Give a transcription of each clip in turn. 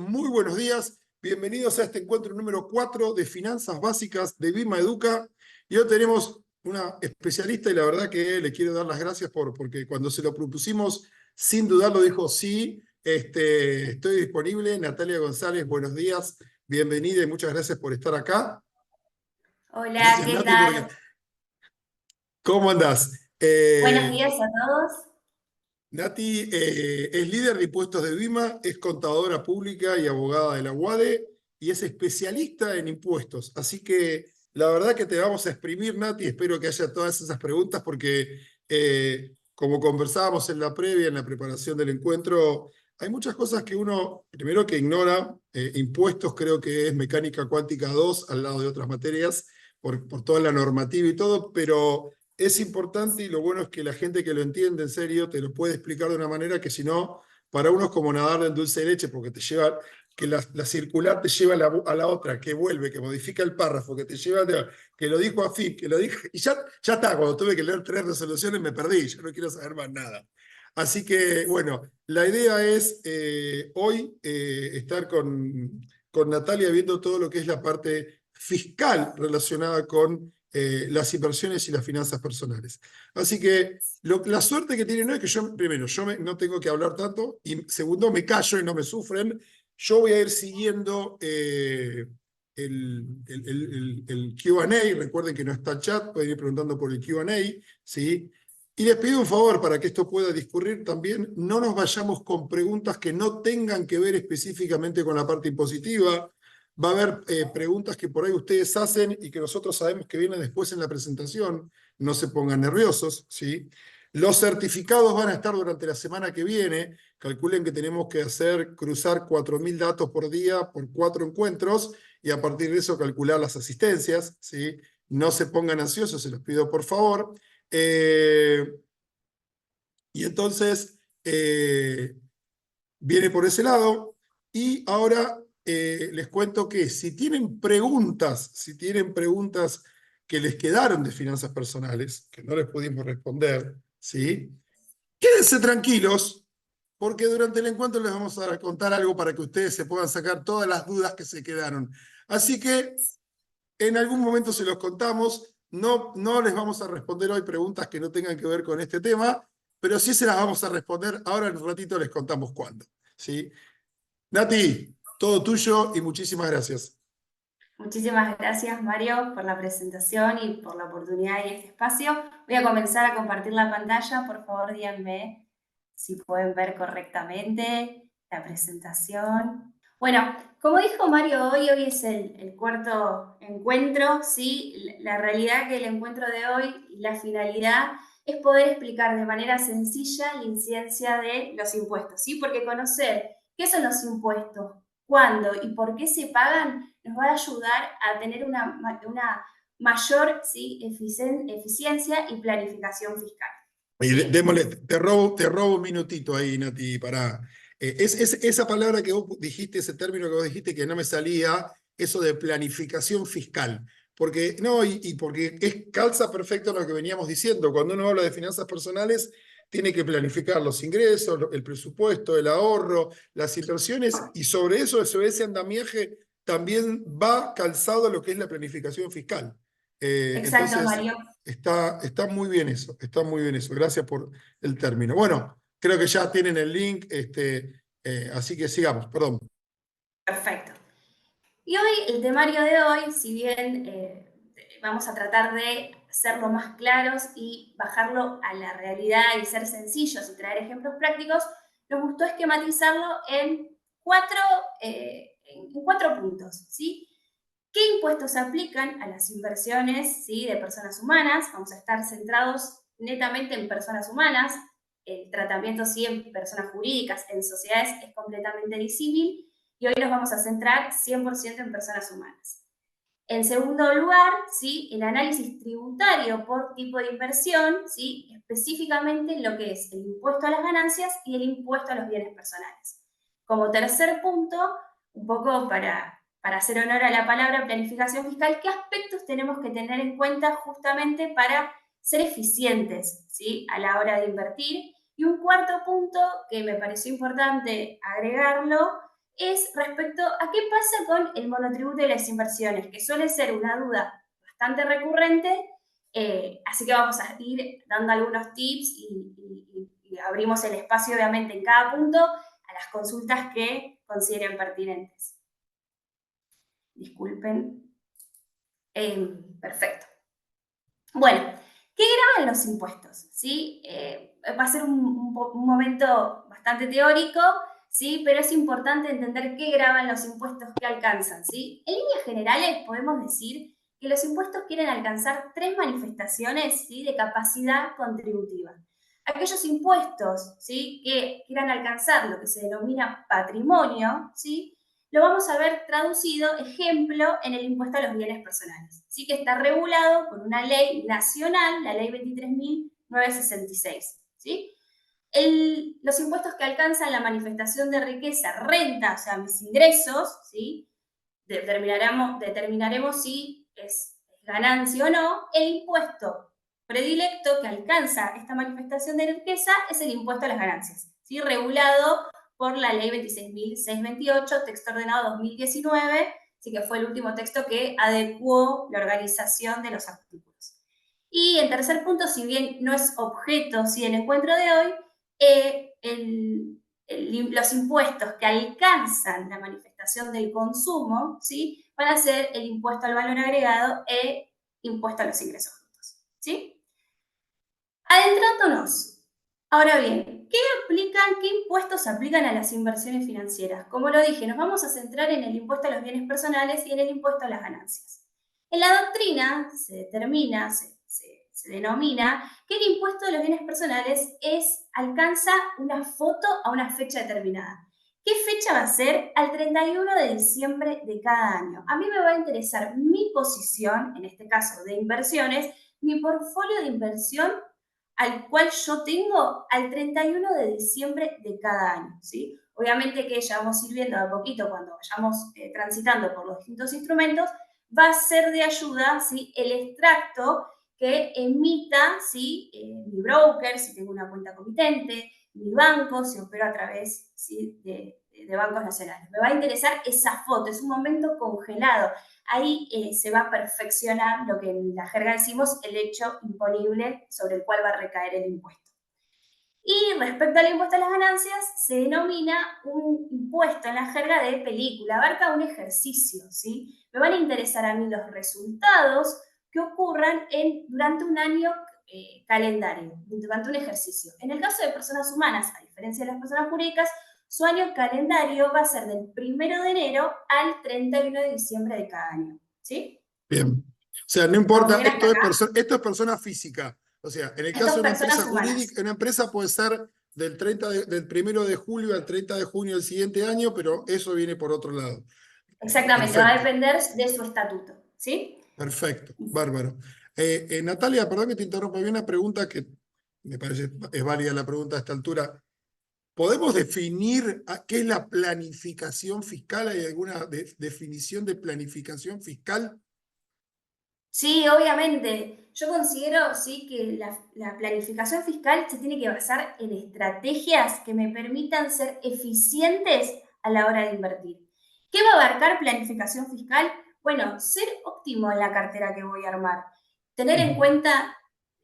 muy buenos días. Bienvenidos a este encuentro número 4 de Finanzas Básicas de Bima Educa. Y hoy tenemos una especialista y la verdad que le quiero dar las gracias porque cuando se lo propusimos, sin dudarlo dijo sí, estoy disponible. Natalia González, buenos días, bienvenida y muchas gracias por estar acá. Hola, Gracias, ¿qué Nati, porque... tal? ¿Cómo andás? Buenos días a todos. Nati es líder de impuestos de Bima, es contadora pública y abogada de la UADE y es especialista en impuestos. Así que la verdad que te vamos a exprimir, Nati. Espero que haya todas esas preguntas porque, como conversábamos en la previa, en la preparación del encuentro, hay muchas cosas que uno, primero que ignora. Impuestos creo que es mecánica cuántica 2 al lado de otras materias por toda la normativa y todo, pero es importante y lo bueno es que la gente que lo entiende en serio te lo puede explicar de una manera que si no, para uno es como nadar en dulce de leche porque te lleva, que la circular te lleva a la otra, que vuelve, que modifica el párrafo, que te lleva, que lo dijo AFIP, que lo dijo, y ya está, cuando tuve que leer 3 resoluciones me perdí, yo no quiero saber más nada. Así que, bueno, la idea es hoy estar con Natalia viendo todo lo que es la parte fiscal relacionada con las inversiones y las finanzas personales. Así que la suerte que tienen hoy es que yo, primero, no tengo que hablar tanto, y segundo, me callo y no me sufren. Yo voy a ir siguiendo el Q&A. Recuerden que no está chat, pueden ir preguntando por el Q&A, ¿sí? Y les pido un favor para que esto pueda discurrir también, no nos vayamos con preguntas que no tengan que ver específicamente con la parte impositiva. Va a haber preguntas que por ahí ustedes hacen y que nosotros sabemos que vienen después en la presentación. No se pongan nerviosos, ¿sí? Los certificados van a estar durante la semana que viene. Calculen que tenemos que cruzar 4.000 datos por día por 4 encuentros y a partir de eso calcular las asistencias, ¿sí? No se pongan ansiosos, se los pido por favor. Y entonces viene por ese lado. Y ahora les cuento que si tienen preguntas que les quedaron de finanzas personales, que no les pudimos responder, ¿sí? Quédense tranquilos, porque durante el encuentro les vamos a contar algo para que ustedes se puedan sacar todas las dudas que se quedaron. Así que en algún momento se los contamos. No les vamos a responder hoy preguntas que no tengan que ver con este tema, pero sí se las vamos a responder. Ahora en un ratito les contamos cuándo, ¿sí? Nati, todo tuyo y muchísimas gracias. Muchísimas gracias, Mario, por la presentación y por la oportunidad y este espacio. Voy a comenzar a compartir la pantalla. Por favor, díganme si pueden ver correctamente la presentación. Bueno, como dijo Mario, hoy es el cuarto encuentro, ¿sí? La realidad que el encuentro de hoy y la finalidad es poder explicar de manera sencilla la incidencia de los impuestos, ¿sí? Porque conocer qué son los impuestos, cuándo y por qué se pagan nos va a ayudar a tener una mayor, ¿sí?, eficiencia y planificación fiscal, ¿sí? Démosle, te robo un minutito ahí, Nati, para... esa palabra que vos dijiste, ese término que vos dijiste que no me salía, eso de planificación fiscal. Porque, no, y porque calza perfecto lo que veníamos diciendo. Cuando uno habla de finanzas personales, tiene que planificar los ingresos, el presupuesto, el ahorro, las inversiones, y sobre ese andamiaje, también va calzado lo que es la planificación fiscal. Exacto, Entonces, Mario. está muy bien eso, está muy bien eso. Gracias por el término. Bueno, creo que ya tienen el link, así que sigamos, perdón. Perfecto. Y hoy, el temario de hoy, si bien vamos a tratar de ser lo más claros y bajarlo a la realidad y ser sencillos y traer ejemplos prácticos, nos gustó esquematizarlo en cuatro puntos, ¿sí? ¿Qué impuestos se aplican a las inversiones, ¿sí?, de personas humanas? Vamos a estar centrados netamente en personas humanas. El tratamiento, sí, en personas jurídicas, en sociedades, es completamente disímil. Y hoy nos vamos a centrar 100% en personas humanas. En segundo lugar, ¿sí?, el análisis tributario por tipo de inversión, ¿sí?, específicamente lo que es el impuesto a las ganancias y el impuesto a los bienes personales. Como tercer punto, un poco para hacer honor a la palabra planificación fiscal, ¿qué aspectos tenemos que tener en cuenta justamente para ser eficientes, ¿sí?, a la hora de invertir? Y un cuarto punto que me pareció importante agregarlo es respecto a qué pasa con el monotributo y las inversiones, que suele ser una duda bastante recurrente, así que vamos a ir dando algunos tips y abrimos el espacio, obviamente, en cada punto a las consultas que consideren pertinentes. Disculpen. Perfecto. Bueno, ¿qué graban los impuestos? ¿Sí? Va a ser un momento bastante teórico, ¿sí? Pero es importante entender qué graban los impuestos que alcanzan, ¿sí? En líneas generales podemos decir que los impuestos quieren alcanzar 3 manifestaciones, ¿sí?, de capacidad contributiva. Aquellos impuestos, ¿sí?, que quieran alcanzar lo que se denomina patrimonio, ¿sí?, lo vamos a ver traducido, ejemplo, en el impuesto a los bienes personales. Sí, que está regulado por una ley nacional, la ley 23.966. ¿Sí? Los impuestos que alcanzan la manifestación de riqueza, renta, o sea, mis ingresos, ¿sí?, determinaremos si es ganancia o no. El impuesto predilecto que alcanza esta manifestación de riqueza es el impuesto a las ganancias, ¿sí?, regulado por la ley 26.628, texto ordenado 2019, así que fue el último texto que adecuó la organización de los artículos. Y en tercer punto, si bien no es objeto, ¿sí?, del encuentro de hoy, los impuestos que alcanzan la manifestación del consumo, ¿sí?, van a ser el impuesto al valor agregado e impuesto a los ingresos brutos, ¿sí? Adentrándonos. Ahora bien, ¿qué impuestos aplican a las inversiones financieras? Como lo dije, nos vamos a centrar en el impuesto a los bienes personales y en el impuesto a las ganancias. En la doctrina se determina, se denomina que el impuesto de los bienes personales alcanza una foto a una fecha determinada. ¿Qué fecha va a ser? Al 31 de diciembre de cada año. A mí me va a interesar mi posición, en este caso de inversiones, mi portfolio de inversión al cual yo tengo al 31 de diciembre de cada año, ¿sí? Obviamente que ya vamos a ir viendo a poquito cuando vayamos transitando por los distintos instrumentos, va a ser de ayuda, ¿sí?, el extracto que emita, ¿sí?, mi broker, si tengo una cuenta comitente, mi banco, si opero a través, ¿sí?, de bancos nacionales. Me va a interesar esa foto, es un momento congelado. Ahí se va a perfeccionar lo que en la jerga decimos el hecho imponible sobre el cual va a recaer el impuesto. Y respecto al impuesto a las ganancias, se denomina un impuesto en la jerga de película, abarca un ejercicio, ¿sí? Me van a interesar a mí los resultados que ocurran durante un año calendario, durante un ejercicio. En el caso de personas humanas, a diferencia de las personas jurídicas, su año calendario va a ser del 1 de enero al 31 de diciembre de cada año, ¿sí? Bien. O sea, no ¿Vamos importa, bien hasta acá? esto es persona física. O sea, en el Estas caso de una empresa personas humanas. jurídica, una empresa puede ser del 1 de julio al 30 de junio del siguiente año, pero eso viene por otro lado. Exactamente, va a Perfecto, depender de su estatuto, ¿sí? perfecto, bárbaro. Natalia, perdón que te interrumpa, había una pregunta que me parece es válida la pregunta a esta altura. ¿Podemos definir qué es la planificación fiscal? ¿Hay alguna definición de planificación fiscal? Sí, obviamente. Yo considero, sí, que la planificación fiscal se tiene que basar en estrategias que me permitan ser eficientes a la hora de invertir. ¿Qué va a abarcar planificación fiscal? Bueno, ser óptimo en la cartera que voy a armar. Tener en cuenta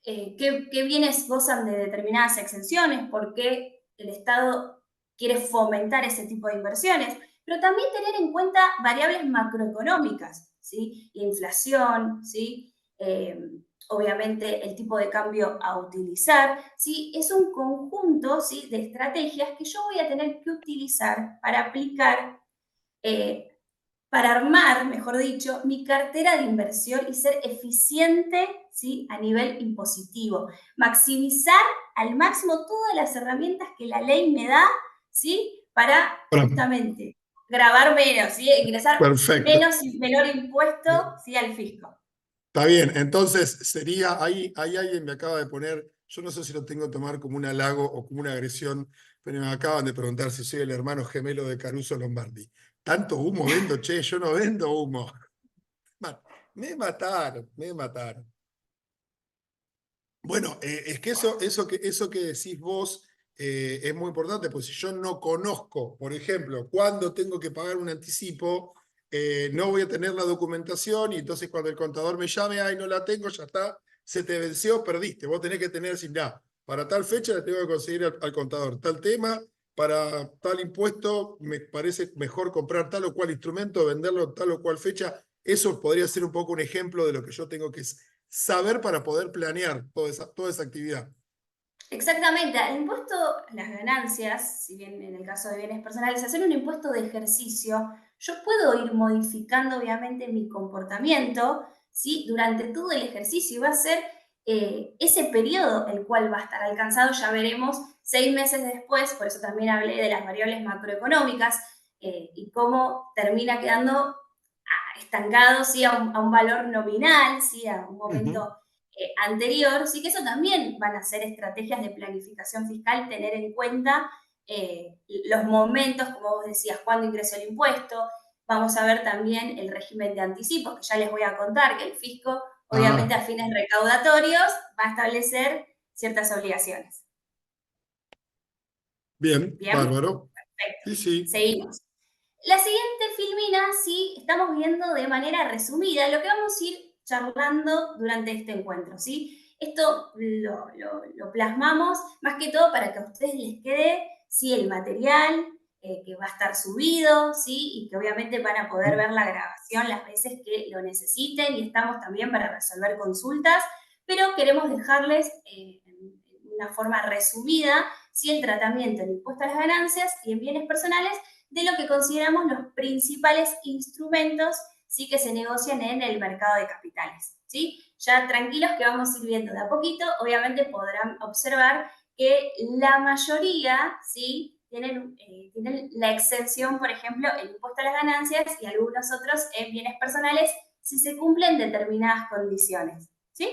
qué bienes gozan de determinadas exenciones, por qué el Estado quiere fomentar ese tipo de inversiones, pero también tener en cuenta variables macroeconómicas, ¿sí? La inflación, ¿sí? Obviamente el tipo de cambio a utilizar, ¿sí? Es un conjunto, ¿sí?, de estrategias que yo voy a tener que utilizar para aplicar, para armar, mejor dicho, mi cartera de inversión y ser eficiente, ¿sí?, a nivel impositivo. Maximizar al máximo todas las herramientas que la ley me da, ¿sí?, para justamente grabar menos, ¿sí?, ingresar Perfecto. menos y menor impuesto, ¿sí?, al fisco. Está bien, entonces sería, ahí alguien me acaba de poner, yo no sé si lo tengo que tomar como un halago o como una agresión, pero me acaban de preguntar si soy el hermano gemelo de Caruso Lombardi. Tanto humo vendo, che, yo no vendo humo. Me mataron, me mataron. Bueno, es que eso que decís vos es muy importante, pues si yo no conozco, por ejemplo, cuándo tengo que pagar un anticipo, no voy a tener la documentación y entonces cuando el contador me llame, ay, no la tengo, ya está, se te venció, perdiste. Vos tenés que tener, sin nada, para tal fecha le tengo que conseguir al contador tal tema, para tal impuesto me parece mejor comprar tal o cual instrumento, venderlo tal o cual fecha. Eso podría ser un poco un ejemplo de lo que yo tengo que saber para poder planear toda esa actividad. Exactamente, el impuesto a las ganancias, si bien en el caso de bienes personales, hacer un impuesto de ejercicio, yo puedo ir modificando obviamente mi comportamiento, ¿sí? Durante todo el ejercicio y va a ser ese periodo el cual va a estar alcanzado, ya veremos 6 meses después, por eso también hablé de las variables macroeconómicas y cómo termina quedando estancado, ¿sí? A un valor nominal, ¿sí? A un Ujú. momento anterior, sí que eso también van a ser estrategias de planificación fiscal, tener en cuenta los momentos, como vos decías, cuándo ingresó el impuesto. Vamos a ver también el régimen de anticipos, que ya les voy a contar, que el fisco, obviamente Ah, a fines recaudatorios, va a establecer ciertas obligaciones. bien, ¿Bien? bárbaro. Perfecto. Sí, sí. Seguimos. La siguiente filmina, sí, estamos viendo de manera resumida lo que vamos a ir charlando durante este encuentro, ¿sí? Esto lo plasmamos más que todo para que a ustedes les quede, sí, el material que va a estar subido, ¿sí? Y que obviamente van a poder ver la grabación las veces que lo necesiten y estamos también para resolver consultas, pero queremos dejarles en una forma resumida, ¿sí? El tratamiento del impuesto a las ganancias y en bienes personales de lo que consideramos los principales instrumentos, ¿sí? Que se negocian en el mercado de capitales, ¿sí? Ya tranquilos que vamos a ir viendo de a poquito, obviamente podrán observar que la mayoría, ¿sí? Tienen la exención, por ejemplo, el impuesto a las ganancias y algunos otros en bienes personales si se cumplen determinadas condiciones, ¿sí?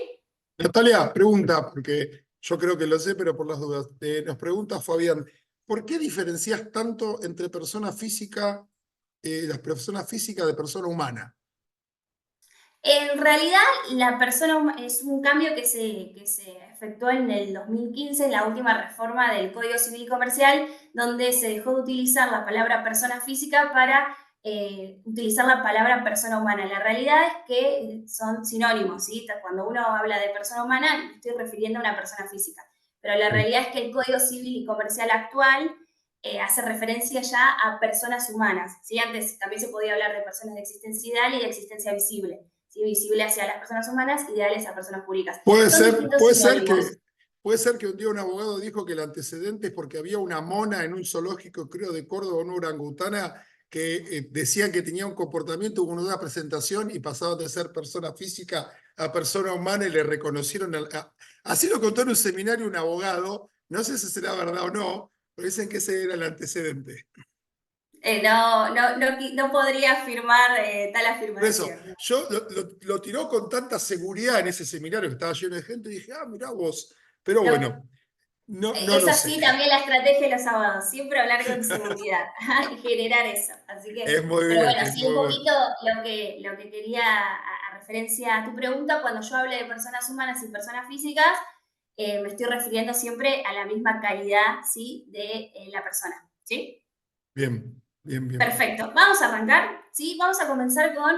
Natalia, pregunta, porque yo creo que lo sé, pero por las dudas. Nos pregunta Fabián, ¿por qué diferencias tanto entre persona física, las personas físicas de persona humana? En realidad, la persona es un cambio que se efectuó en el 2015, en la última reforma del Código Civil y Comercial, donde se dejó de utilizar la palabra persona física para utilizar la palabra persona humana. La realidad es que son sinónimos, ¿sí? Cuando uno habla de persona humana, me estoy refiriendo a una persona física. Pero la realidad es que el Código Civil y Comercial actual hace referencia ya a personas humanas, ¿sí? Antes también se podía hablar de personas de existencia ideal y de existencia visible, ¿sí? Visible hacia las personas humanas, ideales a personas jurídicas. Puede Son ser, distintos sinónimos. puede ser que un día un abogado dijo que el antecedente es porque había una mona en un zoológico, creo, de Córdoba, una orangutana, que decían que tenía un comportamiento, hubo una presentación y pasaron de ser persona física a persona humana y le reconocieron. Así lo contó en un seminario un abogado, no sé si será verdad o no, pero dicen que ese era el antecedente. No podría afirmar tal Por eso, afirmación. yo lo tiró con tanta seguridad en ese seminario que estaba lleno de gente y dije, ah, mirá vos. Pero Lo, bueno, no es lo sé. así también la estrategia de los abogados, siempre hablar con seguridad y generar eso. Así que, Es muy pero bien, bueno, es sí, un muy bueno. poquito lo que quería a referencia a tu pregunta, cuando yo hable de personas humanas y personas físicas, me estoy refiriendo siempre a la misma calidad, ¿sí? De la persona, ¿sí? Bien, bien, bien. Perfecto, vamos a arrancar, ¿sí? Vamos a comenzar con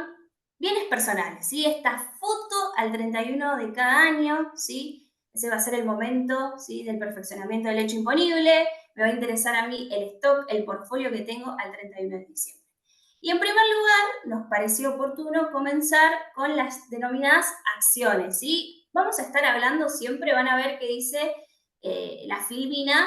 bienes personales, ¿sí? Esta foto al 31 de cada año, ¿sí? Ese va a ser el momento, ¿sí? Del perfeccionamiento del hecho imponible. Me va a interesar a mí el stock, el portfolio que tengo al 31 de diciembre. Y en primer lugar, nos pareció oportuno comenzar con las denominadas acciones, ¿sí? Vamos a estar hablando siempre, van a ver que dice la Filmina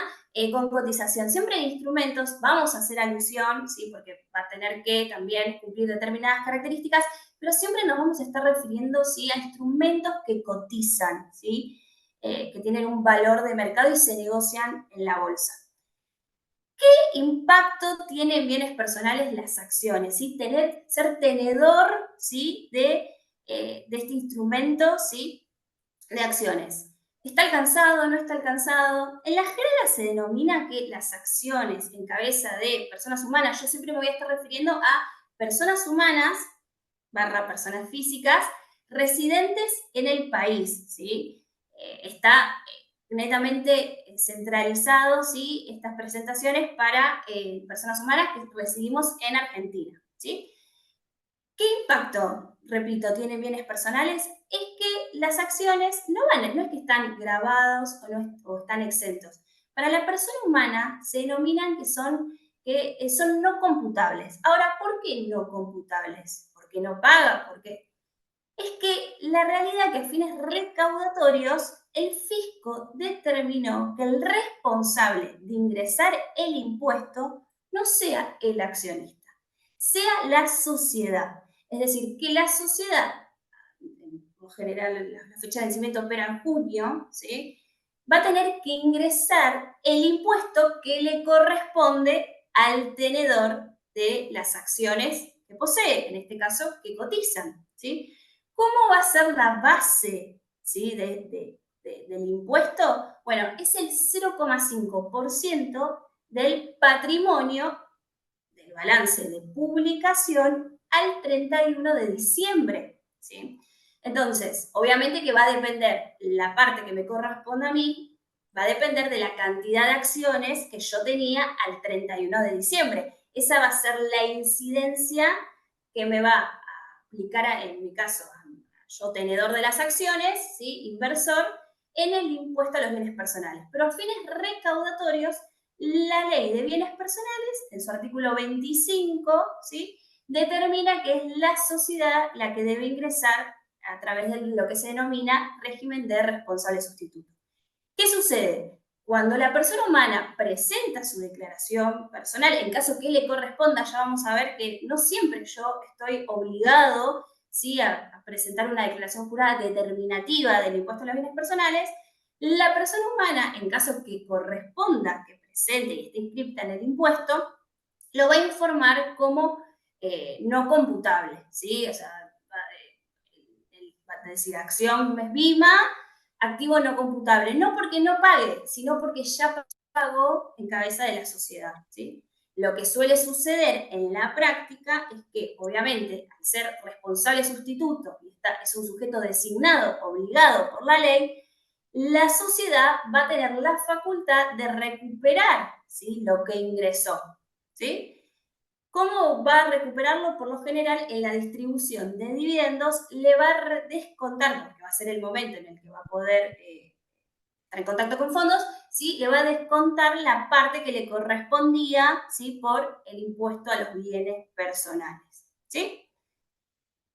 con cotización. Siempre hay instrumentos, vamos a hacer alusión, ¿sí? Porque va a tener que también cumplir determinadas características, pero siempre nos vamos a estar refiriendo, ¿sí? A instrumentos que cotizan, ¿sí? Que tienen un valor de mercado y se negocian en la bolsa. ¿Qué impacto tienen en bienes personales las acciones? ¿Sí? Ser tenedor, ¿sí? De este instrumento, ¿sí? De acciones. ¿Está alcanzado? ¿No está alcanzado? En la jerga se denomina que las acciones en cabeza de personas humanas, yo siempre me voy a estar refiriendo a personas humanas barra personas físicas residentes en el país, ¿sí? Está netamente centralizado, ¿sí? Estas prestaciones para personas humanas que residimos en Argentina, ¿sí? ¿Qué impacto, repito, tienen bienes personales? Es que las acciones no es que están grabados o están exentos. Para la persona humana se denominan que son no computables. Ahora, ¿por qué no computables? ¿Porque no paga? Porque es que la realidad es que a fines recaudatorios el fisco determinó que el responsable de ingresar el impuesto no sea el accionista, sea la sociedad. Es decir, que la sociedad, por general la fecha de vencimiento opera en junio, ¿sí? Va a tener que ingresar el impuesto que le corresponde al tenedor de las acciones que posee, en este caso, que cotizan, ¿sí? ¿Cómo va a ser la base, ¿sí? Del impuesto? Bueno, es el 0,5% del patrimonio del balance de publicación al 31 de diciembre, ¿sí? Entonces, obviamente que va a depender, la parte que me corresponde a mí, va a depender de la cantidad de acciones que yo tenía al 31 de diciembre. Esa va a ser la incidencia que me va a aplicar, en mi caso, yo tenedor de las acciones, ¿sí? Inversor, en el impuesto a los bienes personales. Pero a fines recaudatorios, la ley de bienes personales, en su artículo 25, ¿sí? Determina que es la sociedad la que debe ingresar a través de lo que se denomina régimen de responsable sustituto. ¿Qué sucede? Cuando la persona humana presenta su declaración personal, en caso que le corresponda, ya vamos a ver que no siempre yo estoy obligado, ¿sí?, a presentar una declaración jurada determinativa del impuesto a los bienes personales. La persona humana, en caso que corresponda que presente y esté inscripta en el impuesto, lo va a informar como no computable, ¿sí? O sea, va a decir acción mes BIMA, activo no computable, no porque no pague, sino porque ya pagó en cabeza de la sociedad, ¿sí? Lo que suele suceder en la práctica es que, obviamente, al ser responsable sustituto, y es un sujeto designado, obligado por la ley, la sociedad va a tener la facultad de recuperar, ¿sí?, lo que ingresó, ¿sí? ¿Cómo va a recuperarlo? Por lo general, en la distribución de dividendos le va a descontar, porque va a ser el momento en el que va a poder estar en contacto con fondos, ¿sí? Le va a descontar la parte que le correspondía, ¿sí?, por el impuesto a los bienes personales, ¿sí?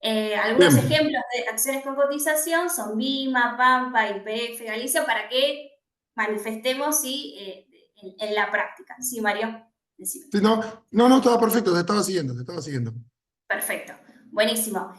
Algunos Bien. ejemplos de acciones con cotización son BIMA, Pampa, YPF, Galicia, para que manifestemos, ¿sí?, en la práctica. Sí, Mario, decime. Sí, no, no, no, estaba perfecto, te estaba siguiendo, te estaba siguiendo. Perfecto, buenísimo.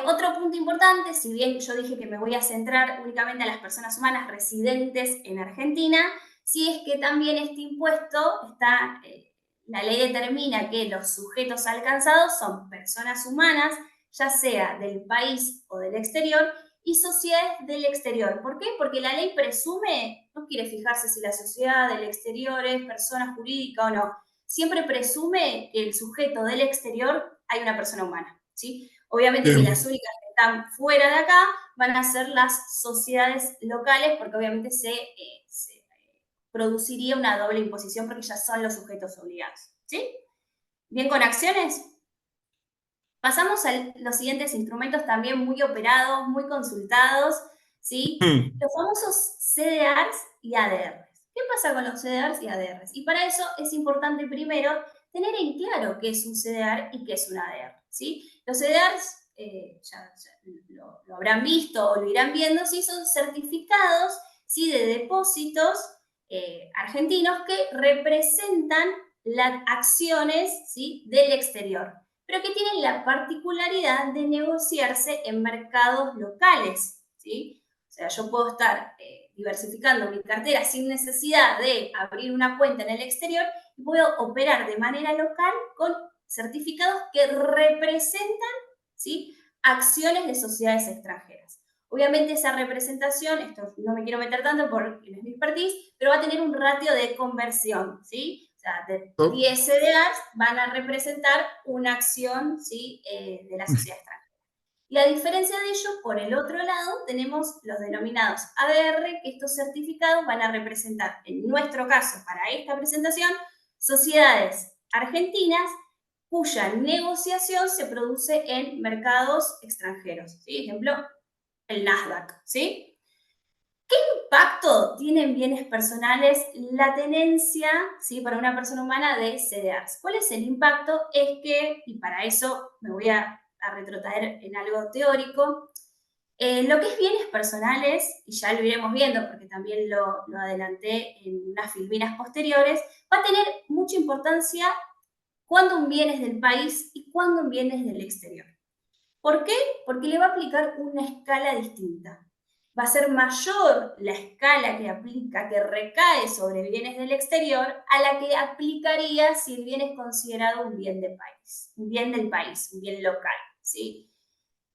Otro punto importante, si bien yo dije que me voy a centrar únicamente a las personas humanas residentes en Argentina, sí es que también este impuesto la ley determina que los sujetos alcanzados son personas humanas, ya sea del país o del exterior, y sociedades del exterior. ¿Por qué? Porque la ley presume, no quiere fijarse si la sociedad del exterior es persona jurídica o no, siempre presume que el sujeto del exterior hay una persona humana, ¿sí? Obviamente que las Bien. únicas que están fuera de acá van a ser las sociedades locales, porque obviamente se produciría una doble imposición porque ya son los sujetos obligados, ¿sí? Bien, con acciones. Pasamos a los siguientes instrumentos también muy operados, muy consultados, ¿sí? Mm. Los famosos CDRs y ADRs. ¿Qué pasa con los CDRs y ADRs? Y para eso es importante primero tener en claro qué es un CDR y qué es un ADR, ¿sí? Los CDRs, ya lo habrán visto o lo irán viendo, ¿sí? Son certificados, ¿sí?, de depósitos argentinos que representan las acciones, ¿sí?, del exterior, pero que tienen la particularidad de negociarse en mercados locales, ¿sí? O sea, yo puedo estar diversificando mi cartera sin necesidad de abrir una cuenta en el exterior y puedo operar de manera local con certificados que representan, ¿sí?, acciones de sociedades extranjeras. Obviamente esa representación, esto no me quiero meter tanto porque no es mi expertise, pero va a tener un ratio de conversión, ¿sí? O sea, de Oh. 10 CDRs van a representar una acción, ¿sí?, de la sociedad extranjera. Y a diferencia de ello, por el otro lado, tenemos los denominados ADR, que estos certificados van a representar, en nuestro caso, para esta presentación, sociedades argentinas cuya negociación se produce en mercados extranjeros. ¿Sí? Ejemplo, el Nasdaq. ¿Sí? ¿Qué impacto tiene en bienes personales la tenencia, ¿sí?, para una persona humana de CDRs? ¿Cuál es el impacto? Es que, y para eso me voy a retrotraer en algo teórico, lo que es bienes personales, y ya lo iremos viendo porque también lo adelanté en unas filminas posteriores, va a tener mucha importancia cuando un bien es del país y cuando un bien es del exterior. ¿Por qué? Porque le va a aplicar una escala distinta. Va a ser mayor la escala que aplica, que recae sobre bienes del exterior, a la que aplicaría si el bien es considerado un bien del país, un bien local, ¿sí?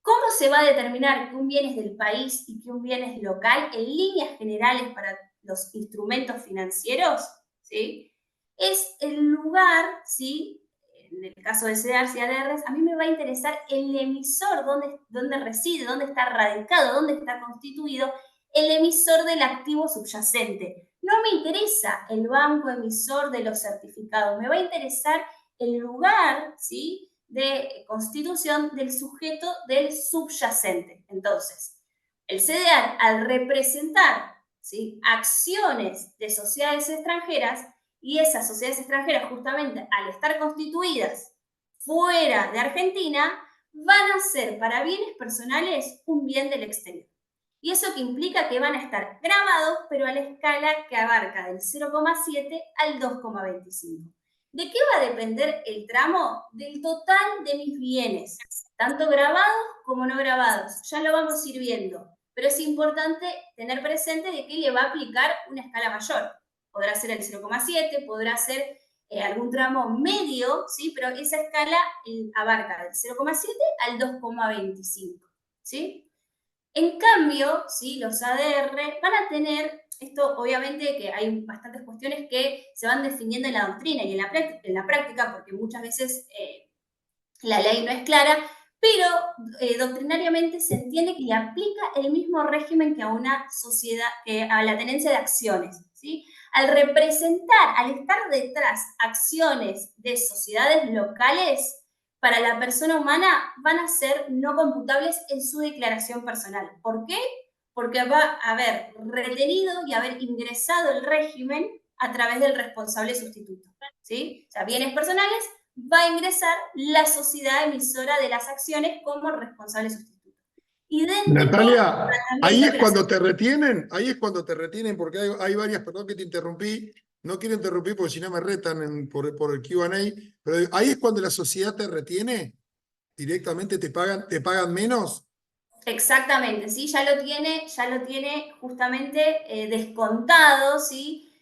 ¿Cómo se va a determinar que un bien es del país y que un bien es local en líneas generales para los instrumentos financieros? ¿Sí? Es el lugar, ¿sí? En el caso de CEDARs y ADRs, a mí me va a interesar el emisor, dónde reside, dónde está radicado, dónde está constituido el emisor del activo subyacente. No me interesa el banco emisor de los certificados, me va a interesar el lugar, ¿sí?, de constitución del sujeto del subyacente. Entonces, el CDR, al representar, ¿sí?, acciones de sociedades extranjeras, y esas sociedades extranjeras, justamente al estar constituidas fuera de Argentina, van a ser para bienes personales un bien del exterior. Y eso que implica que van a estar grabados, pero a la escala que abarca del 0,7 al 2,25. ¿De qué va a depender el tramo? Del total de mis bienes, tanto grabados como no grabados. Ya lo vamos a ir viendo, pero es importante tener presente de que le va a aplicar una escala mayor. Podrá ser el 0,7, podrá ser algún tramo medio, ¿sí? Pero esa escala abarca del 0,7 al 2,25, ¿sí? En cambio, ¿sí?, los ADR van a tener, esto obviamente que hay bastantes cuestiones que se van definiendo en la doctrina y en la práctica, porque muchas veces la ley no es clara, pero doctrinariamente se entiende que le aplica el mismo régimen que a una sociedad, que a la tenencia de acciones, ¿sí? Al representar, al estar detrás acciones de sociedades locales, para la persona humana van a ser no computables en su declaración personal. ¿Por qué? Porque va a haber retenido y haber ingresado el régimen a través del responsable sustituto, ¿sí? O sea, bienes personales, va a ingresar la sociedad emisora de las acciones como responsable sustituto. Idéntico Natalia, ahí tratamiento es que las... cuando te retienen porque hay varias, perdón que te interrumpí, no quiero interrumpir porque si no me retan por el Q&A, pero ahí es cuando la sociedad te retiene, directamente te pagan menos. Exactamente, ¿sí? Ya lo tiene justamente descontado, ¿sí?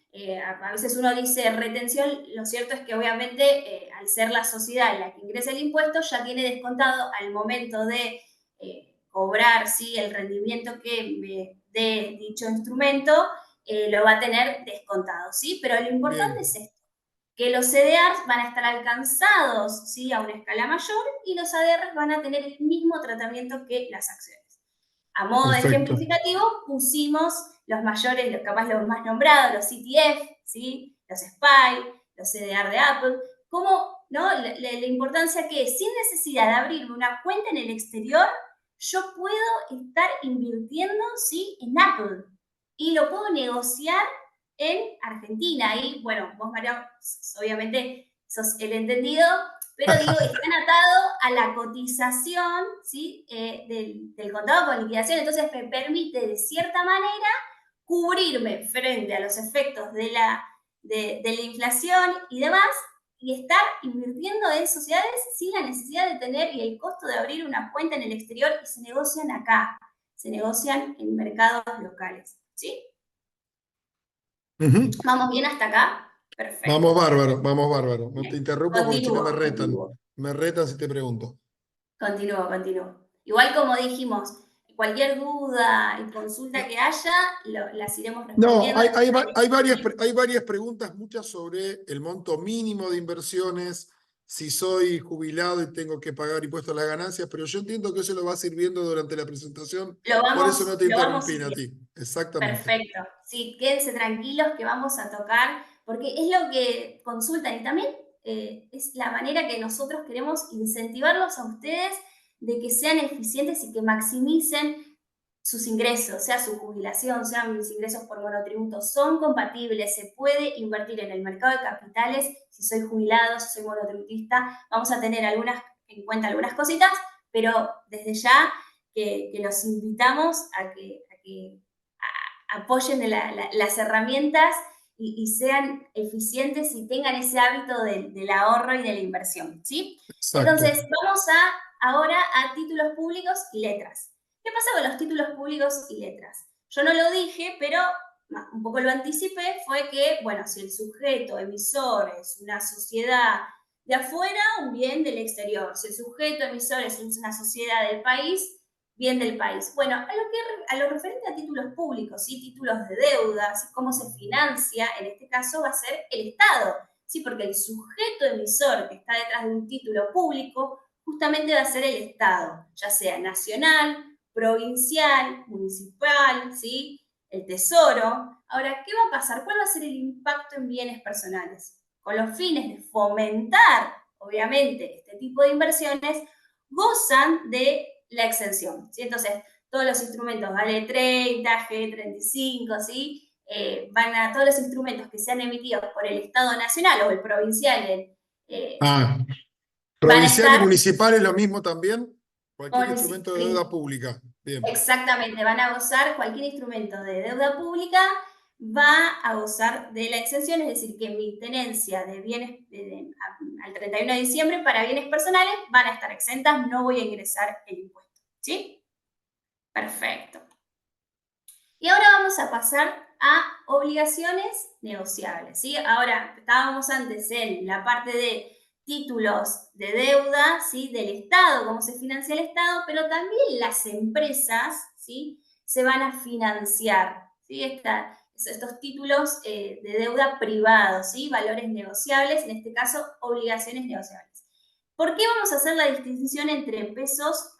A veces uno dice retención, lo cierto es que obviamente al ser la sociedad la que ingresa el impuesto, ya tiene descontado al momento de cobrar, ¿sí?, el rendimiento que me dé dicho instrumento, lo va a tener descontado, ¿sí? Pero lo importante Bien, es esto, que los CDRs van a estar alcanzados, ¿sí?, a una escala mayor, y los ADRs van a tener el mismo tratamiento que las acciones. A modo de perfecto. ejemplificativo, pusimos los mayores, capaz los más nombrados, los ETF, ¿sí?, los SPY, los CDR de Apple, como, ¿no?, la importancia que sin necesidad de abrirme una cuenta en el exterior, yo puedo estar invirtiendo, ¿sí?, en Apple, y lo puedo negociar en Argentina. Y bueno, vos, María, obviamente sos el entendido, pero digo, están atados a la cotización, ¿sí?, del contado con liquidación, entonces me permite de cierta manera cubrirme frente a los efectos de la inflación y demás, y estar invirtiendo en sociedades sin la necesidad de tener y el costo de abrir una cuenta en el exterior, y se negocian acá, se negocian en mercados locales, ¿sí? Ujú. ¿Vamos bien hasta acá? Vamos Perfecto. bárbaro, vamos bárbaro. No te Bien. interrumpo porque si no me Continúo, retan. continúo. Me retan si te pregunto. Continúo, continúo. Igual como dijimos, cualquier duda y consulta que haya, las iremos No, respondiendo. hay varias preguntas, muchas sobre el monto mínimo de inversiones, si soy jubilado y tengo que pagar impuestos a las ganancias, pero yo entiendo que eso lo vas a ir viendo durante la presentación, por eso no te Lo vamos interrumpí, a ir. Nati. Exactamente. Perfecto. Sí, quédense tranquilos que vamos a tocar, porque es lo que consultan y también es la manera que nosotros queremos incentivarlos a ustedes de que sean eficientes y que maximicen sus ingresos, sea su jubilación, sean mis ingresos por monotributo, son compatibles, se puede invertir en el mercado de capitales, si soy jubilado, si soy monotributista, vamos a tener en cuenta algunas cositas, pero desde ya que los invitamos a que apoyen las herramientas y sean eficientes y tengan ese hábito del ahorro y de la inversión, ¿sí? Exacto. Entonces, vamos ahora a títulos públicos y letras. ¿Qué pasa con los títulos públicos y letras? Yo no lo dije, pero un poco lo anticipé, fue que, bueno, si el sujeto emisor es una sociedad de afuera, un bien del exterior. Si el sujeto emisor es una sociedad del país, bien del país. Bueno, a lo referente a títulos públicos, ¿sí? Títulos de deuda, ¿sí? Cómo se financia, en este caso va a ser el Estado, ¿sí? Porque el sujeto emisor que está detrás de un título público justamente va a ser el Estado, ya sea nacional, provincial, municipal, ¿sí? El Tesoro. Ahora, ¿qué va a pasar? ¿Cuál va a ser el impacto en bienes personales? Con los fines de fomentar, obviamente, este tipo de inversiones, gozan de la exención, ¿sí? Entonces, todos los instrumentos, vale 30, G35, ¿sí? Todos los instrumentos que sean emitidos por el Estado Nacional o el provincial Ah, van a provincial y estar, municipal es lo mismo también. Cualquier instrumento de deuda sí, pública. Bien. exactamente, van a gozar, cualquier instrumento de deuda pública va a gozar de la exención, es decir, que mi tenencia de bienes al 31 de diciembre para bienes personales van a estar exentas, no voy a ingresar el impuesto, ¿sí? Perfecto. Y ahora vamos a pasar a obligaciones negociables, ¿sí? Ahora, estábamos antes en la parte de títulos de deuda, ¿sí? Del Estado, cómo se financia el Estado, pero también las empresas, ¿sí? Se van a financiar, ¿sí? Estos títulos de deuda privados, ¿sí? Valores negociables, en este caso, obligaciones negociables. ¿Por qué vamos a hacer la distinción entre pesos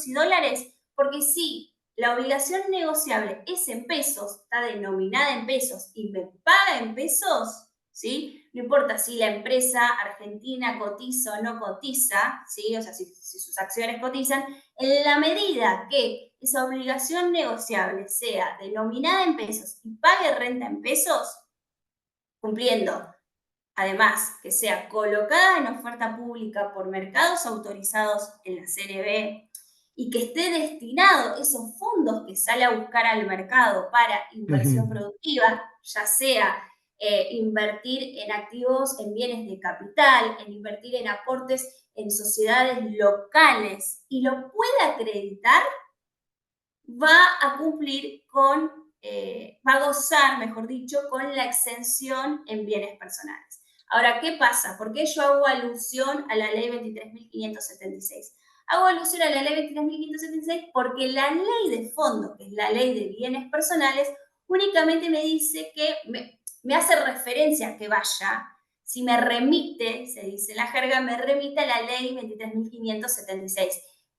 y dólares? Porque si la obligación negociable es en pesos, está denominada en pesos y me paga en pesos, ¿sí? No importa si la empresa argentina cotiza o no cotiza, ¿sí? O sea, si sus acciones cotizan, en la medida que esa obligación negociable sea denominada en pesos y pague renta en pesos, cumpliendo además que sea colocada en oferta pública por mercados autorizados en la CNB y que esté destinado esos fondos que sale a buscar al mercado para inversión Ujú. productiva, ya sea invertir en activos, en bienes de capital, en invertir en aportes en sociedades locales y lo pueda acreditar, va a cumplir va a gozar, mejor dicho, con la exención en bienes personales. Ahora, ¿qué pasa? ¿Por qué yo hago alusión a la ley 23.576? Hago alusión a la ley 23.576 porque la ley de fondo, que es la ley de bienes personales, únicamente me dice que me hace referencia a que vaya, si me remite, se dice en la jerga, me remite a la ley 23.576,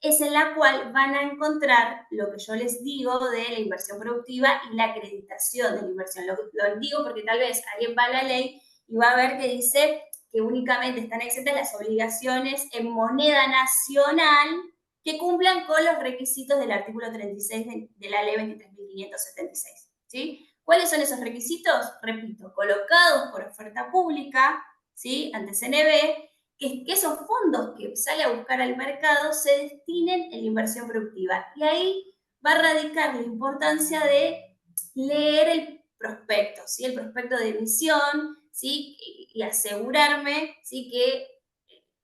es en la cual van a encontrar lo que yo les digo de la inversión productiva y la acreditación de la inversión. Lo digo porque tal vez alguien va a la ley y va a ver que dice que únicamente están exentas las obligaciones en moneda nacional que cumplan con los requisitos del artículo 36 de la ley 23.576. ¿Sí? ¿Cuáles son esos requisitos? Repito, colocados por oferta pública, ¿sí? Ante CNB, que esos fondos que sale a buscar al mercado se destinen en la inversión productiva. Y ahí va a radicar la importancia de leer el prospecto, ¿sí? El prospecto de emisión, ¿sí? Y asegurarme, ¿sí? Que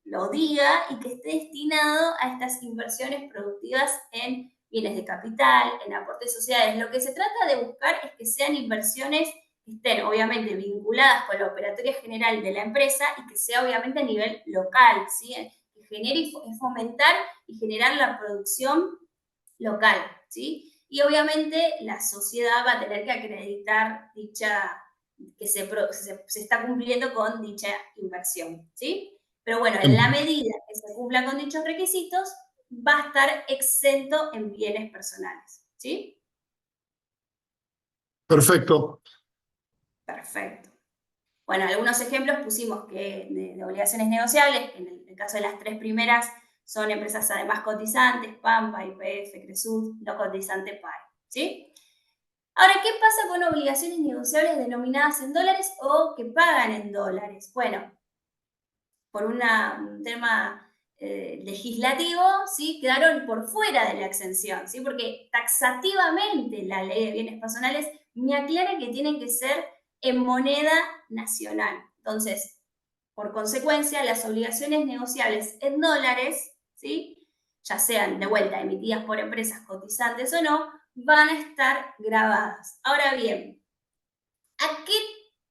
lo diga y que esté destinado a estas inversiones productivas en bienes de capital, en aportes sociales. Lo que se trata de buscar es que sean inversiones que estén obviamente vinculadas con la operatoria general de la empresa y que sea obviamente a nivel local, ¿sí? Que genere y fomentar y generar la producción local, ¿sí? Y obviamente la sociedad va a tener que acreditar que se está cumpliendo con dicha inversión, ¿sí? Pero bueno, en la medida que se cumpla con dichos requisitos, va a estar exento en bienes personales, ¿sí? Perfecto. Perfecto. Bueno, algunos ejemplos pusimos que de obligaciones negociables, en el caso de las tres primeras son empresas además cotizantes, Pampa, YPF, Cresud, no cotizante PAE, ¿sí? Ahora, ¿qué pasa con obligaciones negociables denominadas en dólares o que pagan en dólares? Bueno, por un tema legislativo, ¿sí? Quedaron por fuera de la exención, ¿sí? Porque taxativamente la ley de bienes personales me aclara que tienen que ser en moneda nacional. Entonces, por consecuencia, las obligaciones negociables en dólares, ¿sí? Ya sean de vuelta emitidas por empresas cotizantes o no, van a estar grabadas. Ahora bien, ¿a qué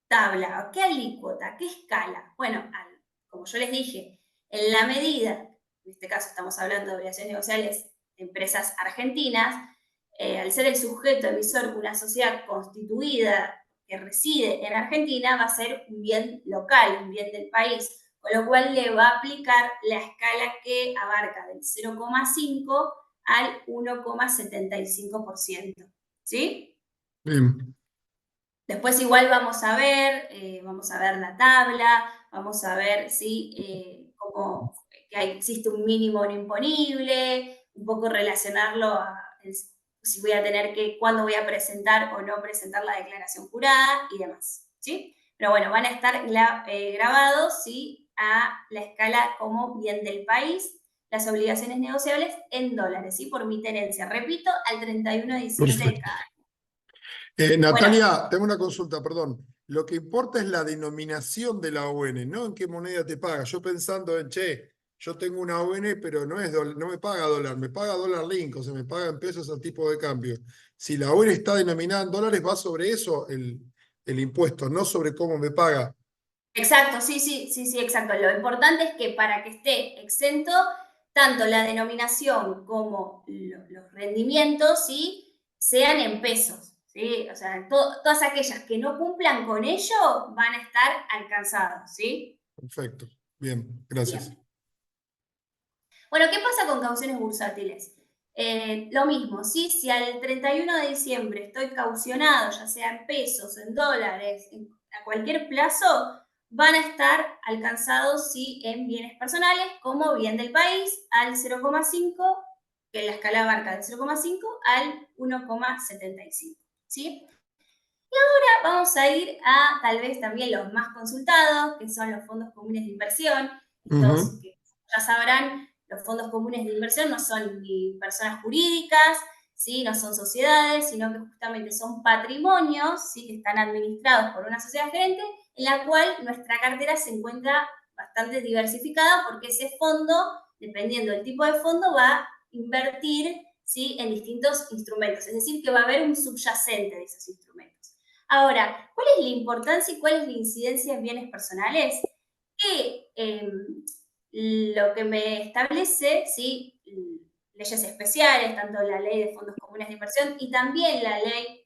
tabla, a qué alícuota, a qué escala? Bueno, como yo les dije, en la medida, en este caso estamos hablando de obligaciones negociables de empresas argentinas, al ser el sujeto emisor una sociedad constituida que reside en Argentina, va a ser un bien local, un bien del país, con lo cual le va a aplicar la escala que abarca del 0,5 al 1,75%. ¿Sí? Bien. Después igual vamos a ver la tabla, vamos a ver si cómo, que existe un mínimo no imponible, un poco relacionarlo a si voy a tener que, cuándo voy a presentar o no presentar la declaración jurada y demás, ¿sí? Pero bueno, van a estar grabados, ¿sí? A la escala como bien del país, las obligaciones negociables en dólares, ¿sí? Por mi tenencia, repito, al 31 de diciembre de Perfecto. cada año. Bueno, Natalia, tengo una consulta, perdón. Lo que importa es la denominación de la ON, no en qué moneda te paga. Yo pensando en, che, yo tengo una ON, pero no me paga dólar, me paga dólar link, o sea, me paga en pesos al tipo de cambio. Si la ON está denominada en dólares, va sobre eso el impuesto, no sobre cómo me paga. exacto, sí, sí, sí, sí, exacto. Lo importante es que para que esté exento, tanto la denominación como los rendimientos, ¿sí? Sean en pesos, ¿sí? O sea, todas aquellas que no cumplan con ello van a estar alcanzados, ¿sí? Perfecto. Bien, gracias. Bien. Bueno, ¿qué pasa con cauciones bursátiles? Lo mismo, ¿sí? Si al 31 de diciembre estoy caucionado, ya sea en pesos, en dólares, a cualquier plazo, van a estar alcanzados, ¿sí? En bienes personales como bien del país al 0,5, que la escala abarca del 0,5 al 1,75, ¿sí? Ahora vamos a ir a tal vez también los más consultados, que son los fondos comunes de inversión. Estos Ujú. que ya sabrán, los fondos comunes de inversión no son ni personas jurídicas, ¿sí? No son sociedades, sino que justamente son patrimonios, ¿sí? Que están administrados por una sociedad gerente, en la cual nuestra cartera se encuentra bastante diversificada porque ese fondo, dependiendo del tipo de fondo, va a invertir, ¿sí? En distintos instrumentos. Es decir, que va a haber un subyacente de esos instrumentos. Ahora, ¿cuál es la importancia y cuál es la incidencia en bienes personales? Que lo que me establece, ¿sí? Leyes especiales, tanto la ley de fondos comunes de inversión y también la ley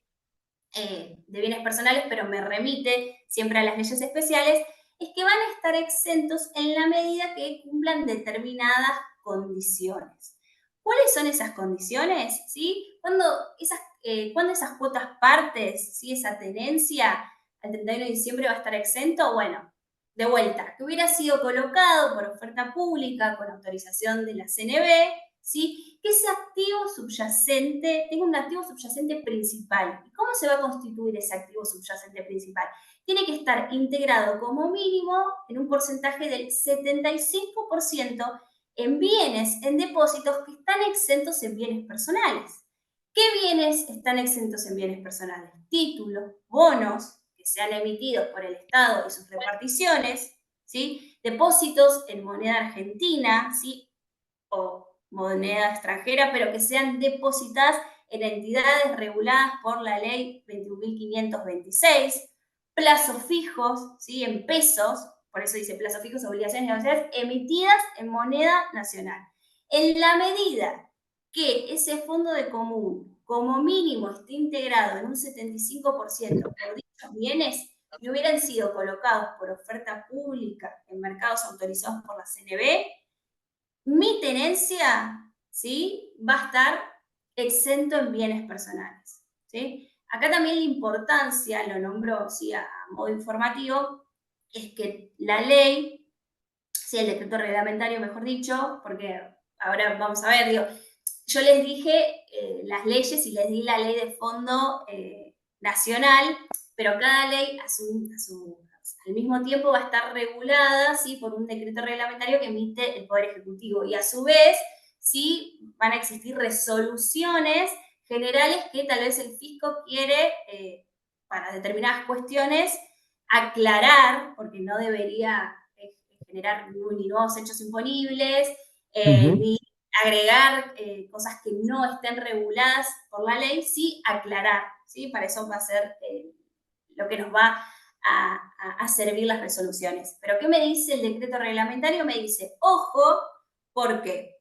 de bienes personales, pero me remite siempre a las leyes especiales, es que van a estar exentos en la medida que cumplan determinadas condiciones. ¿Cuáles son esas condiciones? ¿Sí? Cuando esas cuotas partes, ¿sí? Esa tenencia al 31 de diciembre va a estar exento, bueno, de vuelta, que hubiera sido colocado por oferta pública con autorización de la CNB, ¿sí? Que ese activo subyacente tenga un activo subyacente principal. ¿Y cómo se va a constituir ese activo subyacente principal? Tiene que estar integrado como mínimo en un porcentaje del 75% en bienes, en depósitos que están exentos en bienes personales. ¿Qué bienes están exentos en bienes personales? Títulos, bonos que sean emitidos por el Estado y sus reparticiones, ¿sí? Depósitos en moneda argentina, ¿sí? O moneda extranjera, pero que sean depositadas en entidades reguladas por la ley 21.526, plazos fijos, ¿sí? En pesos, por eso dice plazos fijos, obligaciones negociadas, emitidas en moneda nacional. En la medida que ese fondo de común, como mínimo, esté integrado en un 75% por dichos bienes, y hubieran sido colocados por oferta pública en mercados autorizados por la CNB, mi tenencia, ¿sí?, va a estar exento en bienes personales, ¿sí? Acá también la importancia, lo nombro, sí, a modo informativo, es que la ley, sí, el decreto reglamentario, mejor dicho, porque ahora vamos a ver, digo, yo les dije las leyes y les di la ley de fondo nacional, pero cada ley al mismo tiempo va a estar regulada, ¿sí?, por un decreto reglamentario que emite el Poder Ejecutivo, y a su vez, sí, van a existir resoluciones generales que tal vez el fisco quiere, para determinadas cuestiones, aclarar, porque no debería generar ni nuevos hechos imponibles, Ujú. ni agregar cosas que no estén reguladas por la ley, sí aclarar, ¿sí? Para eso va a ser lo que nos va a servir las resoluciones. Pero ¿qué me dice el decreto reglamentario? Me dice, ojo, porque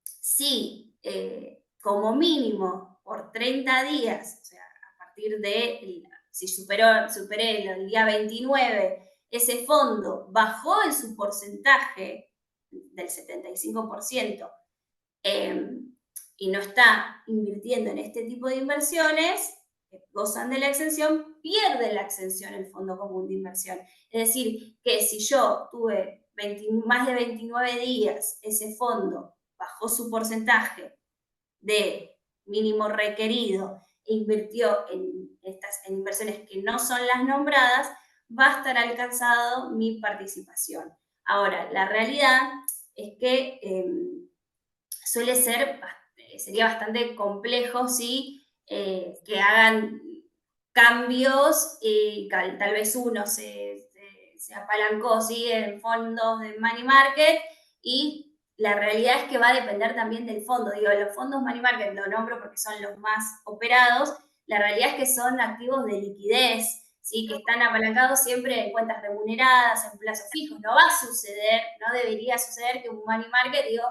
si como mínimo por 30 días, o sea, a partir de, si superé el día 29, ese fondo bajó en su porcentaje del 75%, eh, y no está invirtiendo en este tipo de inversiones, gozan de la exención, pierde la exención el Fondo Común de Inversión. Es decir, que si yo tuve más de 29 días, ese fondo bajó su porcentaje de mínimo requerido e invirtió en inversiones que no son las nombradas, va a estar alcanzado mi participación. Ahora, la realidad es que suele ser, sería bastante complejo, ¿sí? Que hagan cambios y tal vez uno se apalancó, ¿sí?, en fondos de money market, y la realidad es que va a depender también del fondo. Digo, los fondos money market lo nombro porque son los más operados. La realidad es que son activos de liquidez, ¿sí?, que están apalancados siempre en cuentas remuneradas, en plazos fijos. No va a suceder, no debería suceder que un money market, digo,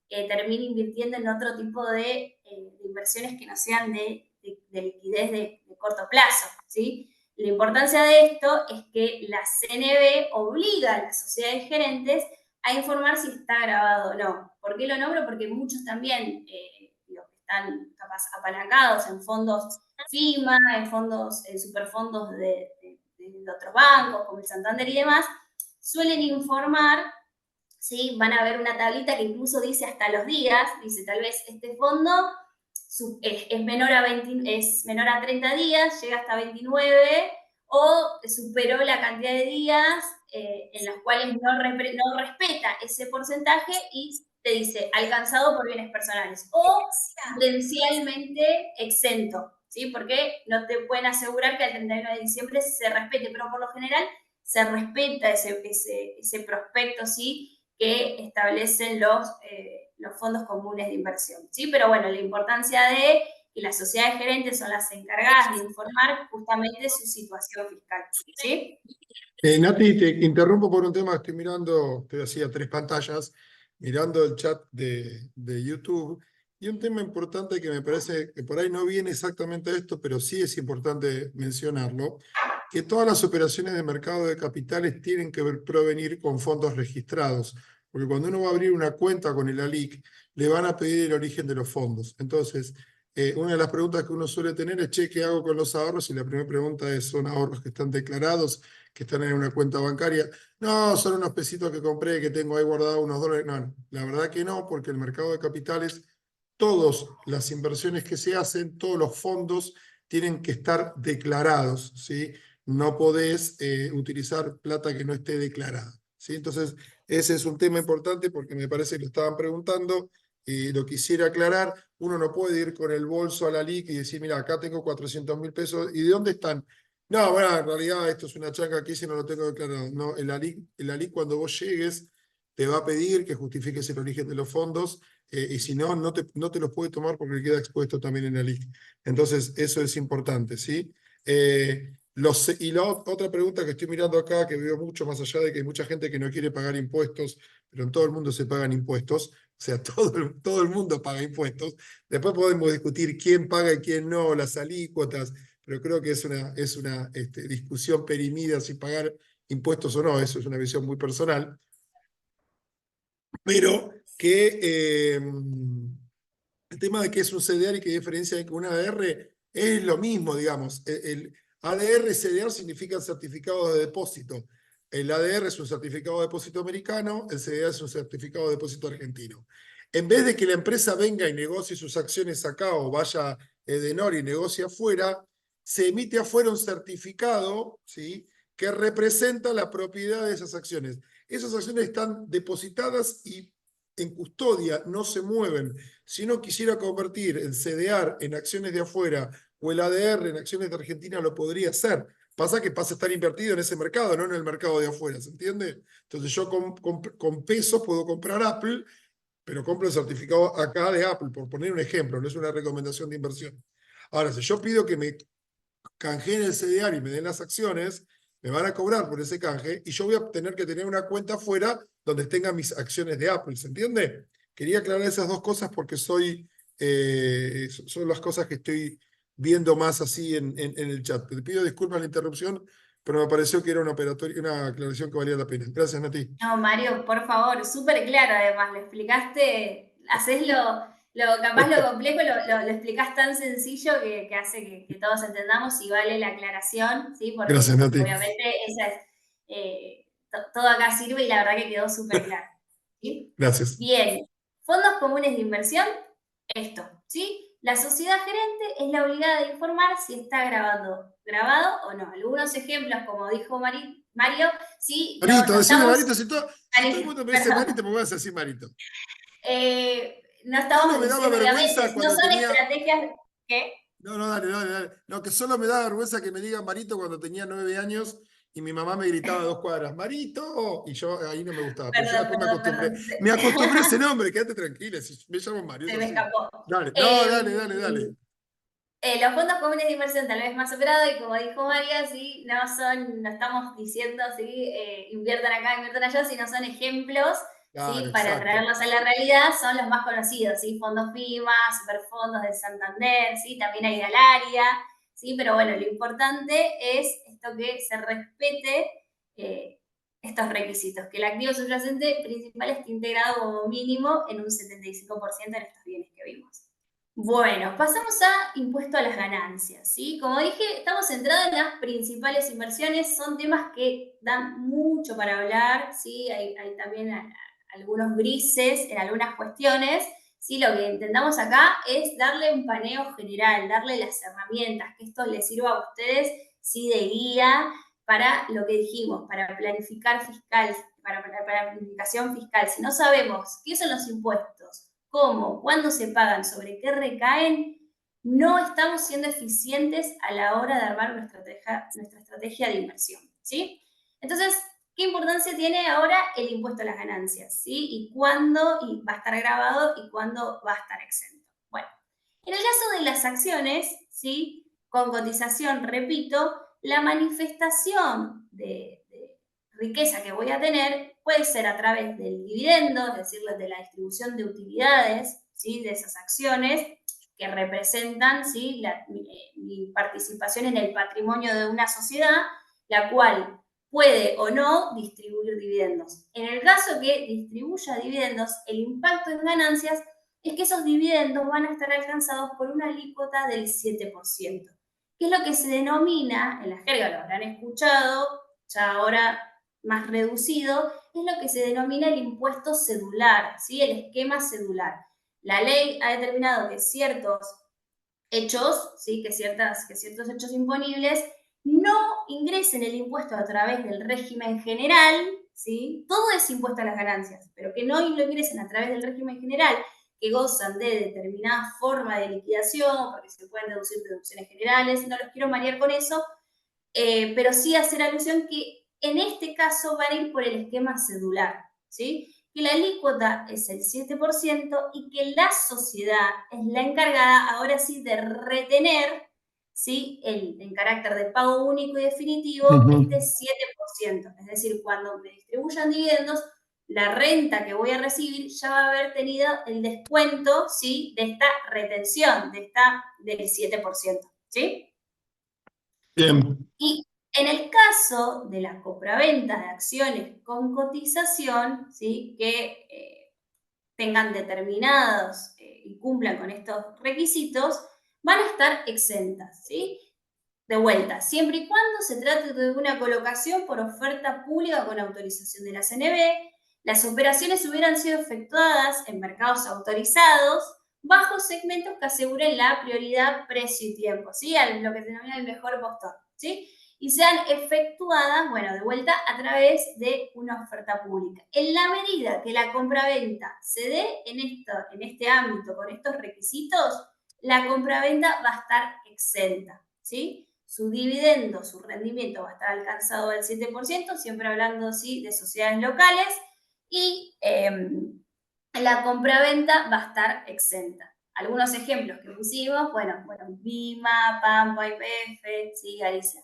termine invirtiendo en otro tipo de inversiones que no sean de liquidez de corto plazo, ¿sí? La importancia de esto es que la CNB obliga a las sociedades gerentes a informar si está grabado o no. ¿Por qué lo nombro? Porque muchos también, digo, que están capaz apalancados en fondos FIMA, en superfondos de otros bancos, como el Santander y demás, suelen informar, ¿sí? Van a ver una tablita que incluso dice hasta los días, dice tal vez este fondo es menor a 30 días, llega hasta 29, o superó la cantidad de días en los cuales no respeta ese porcentaje y te dice alcanzado por bienes personales o potencialmente exento, ¿sí? Porque no te pueden asegurar que al 31 de diciembre se respete, pero por lo general se respeta ese prospecto, ¿sí?, que establecen los fondos comunes de inversión, ¿sí? Pero bueno, la importancia de que las sociedades gerentes son las encargadas de informar justamente su situación fiscal, ¿sí? Nati, te interrumpo por un tema, estoy mirando, te decía, tres pantallas, mirando el chat de YouTube, y un tema importante que me parece que por ahí no viene exactamente a esto, pero sí es importante mencionarlo, que todas las operaciones de mercado de capitales tienen que provenir con fondos registrados, porque cuando uno va a abrir una cuenta con el ALIC, le van a pedir el origen de los fondos. Entonces, una de las preguntas que uno suele tener es, che, ¿qué hago con los ahorros? Y la primera pregunta es, ¿son ahorros que están declarados, que están en una cuenta bancaria? No, son unos pesitos que compré, que tengo ahí guardados, unos dólares. No, la verdad que no, porque el mercado de capitales, todas las inversiones que se hacen, todos los fondos tienen que estar declarados, ¿sí? No podés utilizar plata que no esté declarada, ¿sí? Entonces, ese es un tema importante porque me parece que lo estaban preguntando y lo quisiera aclarar. Uno no puede ir con el bolso a la LIC y decir, mira, acá tengo 400.000 pesos, ¿y de dónde están? No, bueno, en realidad esto es una changa que hice y no lo tengo declarado. No, el ALIC cuando vos llegues te va a pedir que justifiques el origen de los fondos, y si no, no te los puede tomar porque queda expuesto también en la LIC. Entonces, eso es importante, ¿sí? Y la otra pregunta que estoy mirando acá, que veo mucho más allá de que hay mucha gente que no quiere pagar impuestos, pero en todo el mundo se pagan impuestos, o sea, todo el mundo paga impuestos. Después podemos discutir quién paga y quién no, las alícuotas, pero creo que es una discusión perimida si pagar impuestos o no, eso es una visión muy personal, pero que el tema de qué es un CDR y qué diferencia hay con un ADR es lo mismo, digamos. El ADR y CDR significan certificado de depósito. El ADR es un certificado de depósito americano, el CDR es un certificado de depósito argentino. En vez de que la empresa venga y negocie sus acciones acá o vaya a Edenor y negocie afuera, se emite afuera un certificado, ¿sí?, que representa la propiedad de esas acciones. Esas acciones están depositadas y en custodia, no se mueven. Si uno quisiera convertir el CDR en acciones de afuera o el ADR en acciones de Argentina, lo podría hacer. Pasa que pasa a estar invertido en ese mercado, no en el mercado de afuera, ¿se entiende? Entonces yo con pesos puedo comprar Apple, pero compro el certificado acá de Apple, por poner un ejemplo, no es una recomendación de inversión. Ahora, si yo pido que me canjeen el CDR y me den las acciones, me van a cobrar por ese canje y yo voy a tener que tener una cuenta afuera donde tenga mis acciones de Apple, ¿se entiende? Quería aclarar esas dos cosas porque son las cosas que estoy viendo más así en el chat. Te pido disculpas la interrupción, pero me pareció que era una aclaración que valía la pena. Gracias, Nati. No, Mario, por favor, súper claro además, lo explicaste, haces capaz lo complejo, lo explicás tan sencillo que hace que todos entendamos y vale la aclaración, ¿sí? Gracias, Porque Nati. obviamente todo acá sirve y la verdad que quedó súper claro, ¿sí? Gracias. Bien, fondos comunes de inversión, esto, ¿sí? La sociedad gerente es la obligada de informar si está grabado o no. Algunos ejemplos, como dijo Mario, sí, Marito, no decime estamos Marito, si todo el mundo me dice perdón. Marito, me voy a decir Marito. No Solo estamos me daba diciendo, obviamente, vergüenza no cuando son tenía. estrategias que. No, no, dale, dale, dale. No, que solo me da vergüenza que me digan Marito cuando tenía 9 años y mi mamá me gritaba a 2 cuadras, Marito, y yo ahí no me gustaba, pero ya Perdón, después me perdón, acostumbré. perdón. Me acostumbré a ese nombre, quédate tranquila, si me llamo Mario, es Se me así. escapó. Dale, no, Eh, dale, dale, dale. los fondos comunes de inversión tal vez más operados y como dijo María, sí, no estamos diciendo sí, inviertan acá, inviertan allá, sino son ejemplos Claro, sí, para exacto. traerlos a la realidad, son los más conocidos, ¿sí? Fondos FIMA, Superfondos del Santander, ¿sí? También hay Dalaria, ¿sí? Pero bueno, lo importante es esto que se respete eh, estos requisitos, que el activo subyacente principal esté integrado como mínimo en un 75% de estos bienes que vimos. Bueno, pasamos a impuesto a las ganancias, ¿sí? Como dije, estamos centrados en las principales inversiones, son temas que dan mucho para hablar, ¿sí? Hay también algunos grises en algunas cuestiones, ¿sí? Lo que intentamos acá es darle un paneo general, darle las herramientas, que esto les sirva a ustedes, ¿sí? De guía para lo que dijimos, para planificar fiscal, para planificación fiscal. Si no sabemos qué son los impuestos, cómo, cuándo se pagan, sobre qué recaen, no estamos siendo eficientes a la hora de armar nuestra estrategia de inversión, ¿sí? Entonces, ¿qué importancia tiene ahora el impuesto a las ganancias? ¿Sí? ¿Y cuándo va a estar grabado y cuándo va a estar exento? Bueno, en el caso de las acciones, ¿sí? Con cotización, repito, la manifestación de riqueza que voy a tener puede ser a través del dividendo, es decir, de la distribución de utilidades, ¿sí? De esas acciones que representan ¿sí? Mi participación en el patrimonio de una sociedad, la cual puede o no distribuir dividendos. En el caso que distribuya dividendos, el impacto en ganancias es que esos dividendos van a estar alcanzados por una alícuota del 7%, que es lo que se denomina, en la jerga lo habrán escuchado, ya ahora más reducido, es lo que se denomina el impuesto cedular, ¿sí? El esquema cedular. La ley ha determinado que ciertos hechos, ¿sí? que ciertos hechos imponibles no ingresen el impuesto a través del régimen general, ¿sí? Todo es impuesto a las ganancias, pero que no lo ingresen a través del régimen general, que gozan de determinada forma de liquidación, porque se pueden deducir deducciones generales, no los quiero marear con eso, pero sí hacer alusión que en este caso van a ir por el esquema cedular, ¿sí? Que la alícuota es el 7% y que la sociedad es la encargada ahora sí de retener, ¿sí? En carácter de pago único y definitivo, este 7%. Es decir, cuando me distribuyan dividendos, la renta que voy a recibir ya va a haber tenido el descuento, ¿sí? De esta retención, del 7%, ¿sí? Bien. Y en el caso de la compraventa de acciones con cotización, ¿sí? Que tengan determinados y cumplan con estos requisitos, van a estar exentas, ¿sí? De vuelta, siempre y cuando se trate de una colocación por oferta pública con autorización de la CNB, las operaciones hubieran sido efectuadas en mercados autorizados bajo segmentos que aseguren la prioridad precio y tiempo, ¿sí? Lo que se denomina el mejor postor, ¿sí? Y sean efectuadas, bueno, de vuelta a través de una oferta pública. En la medida que la compraventa se dé en este ámbito con estos requisitos, la compraventa va a estar exenta, ¿sí? Su dividendo, su rendimiento va a estar alcanzado del 7%, siempre hablando ¿sí? de sociedades locales, y la compraventa va a estar exenta. Algunos ejemplos que pusimos, bueno, Vima, Pampa, YPF, ¿sí? Galicia,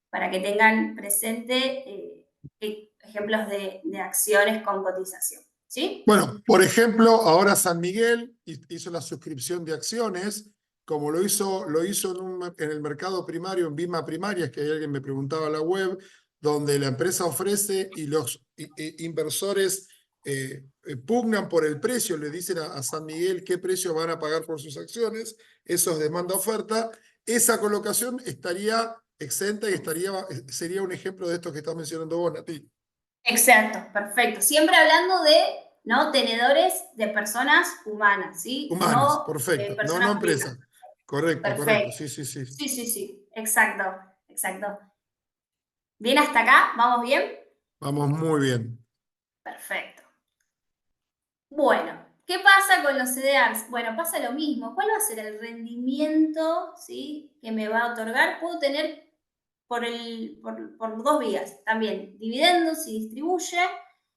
para que tengan presente ejemplos de acciones con cotización, ¿sí? Bueno, por ejemplo, ahora San Miguel hizo la suscripción de acciones, como lo hizo en el mercado primario, en Vima Primarias, que alguien me preguntaba en la web, donde la empresa ofrece y los inversores pugnan por el precio, le dicen a San Miguel qué precio van a pagar por sus acciones, eso es demanda-oferta, esa colocación estaría exenta y sería un ejemplo de esto que estás mencionando vos, Nati. Exacto, perfecto. Siempre hablando de ¿no? tenedores de personas humanas, ¿sí? Humanas, No perfecto. No, no personas físicas. empresas. Correcto, correcto. Perfecto. Sí, sí, sí. Sí, sí, sí. Exacto, exacto. ¿Bien hasta acá? ¿Vamos bien? Vamos muy bien. Perfecto. Bueno, ¿qué pasa con los CDRs? Bueno, pasa lo mismo. ¿Cuál va a ser el rendimiento ¿sí? que me va a otorgar? Puedo tener por dos vías también, dividendos y distribuye,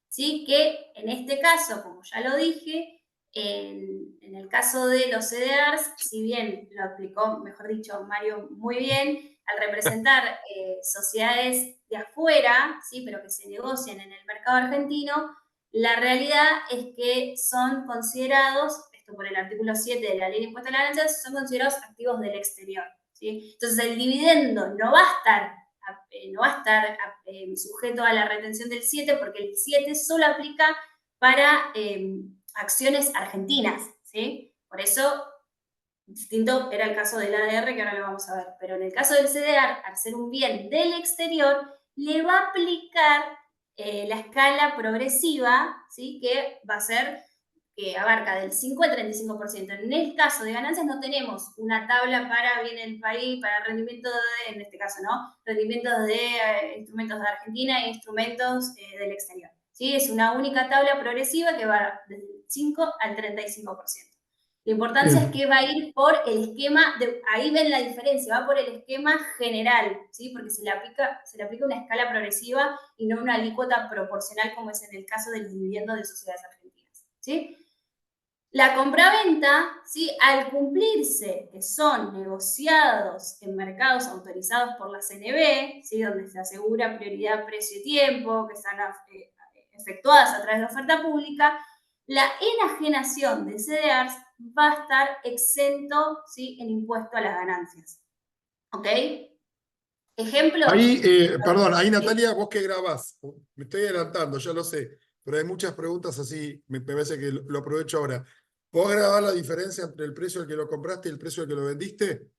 ¿sí? Que en este caso, como ya lo dije, en el caso de los CDRs, si bien lo aplicó, mejor dicho, Mario muy bien, al representar sociedades de afuera, ¿sí? Pero que se negocian en el mercado argentino, la realidad es que son considerados, esto por el artículo 7 de la Ley de Impuesto a la Ganancia, son considerados activos del exterior. ¿sí? Entonces el dividendo no va a estar sujeto a la retención del 7 porque el 7 solo aplica para acciones argentinas. ¿sí? Por eso, distinto era el caso del ADR que ahora lo vamos a ver. Pero en el caso del CDR, al ser un bien del exterior, le va a aplicar la escala progresiva, ¿sí? que va a ser que abarca del 5 al 35%. En el caso de ganancias no tenemos una tabla para bien el país, para rendimiento de, en este caso, ¿no? Rendimientos de instrumentos de Argentina e instrumentos del exterior. ¿sí? Es una única tabla progresiva que va del 5 al 35%. La importancia es Bien. que va a ir por el esquema, ahí ven la diferencia, va por el esquema general, ¿sí? Porque se le aplica una escala progresiva y no una alícuota proporcional como es en el caso del dividendo de sociedades argentinas. ¿sí? La compraventa, ¿sí? al cumplirse que son negociados en mercados autorizados por la CNB, ¿sí? donde se asegura prioridad precio y tiempo, que están efectuadas a través de oferta pública, la enajenación de CDRs va a estar exento ¿sí? en impuesto a las ganancias. ¿Ok? Ejemplos. Ahí, perdón, ahí Natalia, vos que grabás. Me estoy adelantando, ya lo sé, pero hay muchas preguntas así, me parece que lo aprovecho ahora. ¿Vos grabar la diferencia entre el precio al que lo compraste y el precio al que lo vendiste?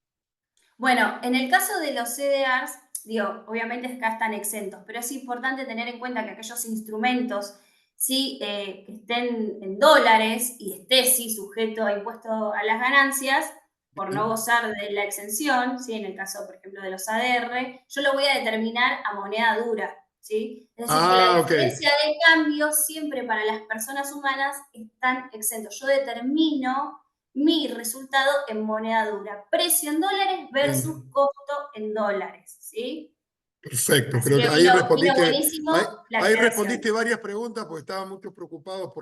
Bueno, en el caso de los CDRs, digo, obviamente acá están exentos, pero es importante tener en cuenta que aquellos instrumentos sí, que estén en dólares y esté sí sujeto a impuesto a las ganancias, por no gozar de la exención, ¿sí? en el caso, por ejemplo, de los ADR, yo lo voy a determinar a moneda dura. ¿sí? Es decir, que la Ah, ok. diferencia de cambio siempre para las personas humanas están exentos. Yo determino mi resultado en moneda dura. Precio en dólares versus Bien. costo en dólares, ¿sí? Perfecto, Así creo que que vino buenísimo la ahí aclaración. respondiste varias preguntas porque estaban muchos preocupados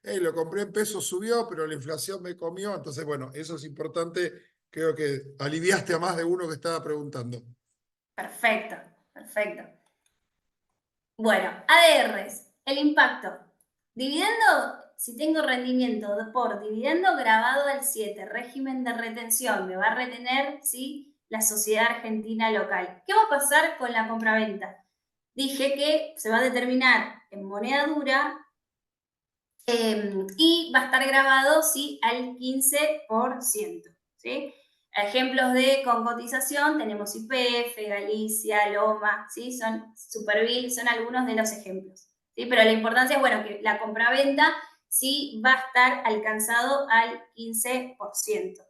lo compré en pesos, subió, pero la inflación me comió. Entonces, bueno, eso es importante. Creo que aliviaste a más de uno que estaba preguntando. Perfecto, perfecto. Bueno, ADRs, el impacto. Dividendo, si tengo rendimiento por dividendo grabado al 7, régimen de retención, me va a retener, ¿sí? la sociedad argentina local. ¿Qué va a pasar con la compraventa? Dije que se va a determinar en moneda dura y va a estar grabado, ¿sí?, al 15%, ¿sí? Ejemplos de con cotización tenemos YPF, Galicia, Loma, ¿sí? Son Supervil, son algunos de los ejemplos, ¿sí? Pero la importancia es, bueno, que la compraventa sí va a estar alcanzado al 15%.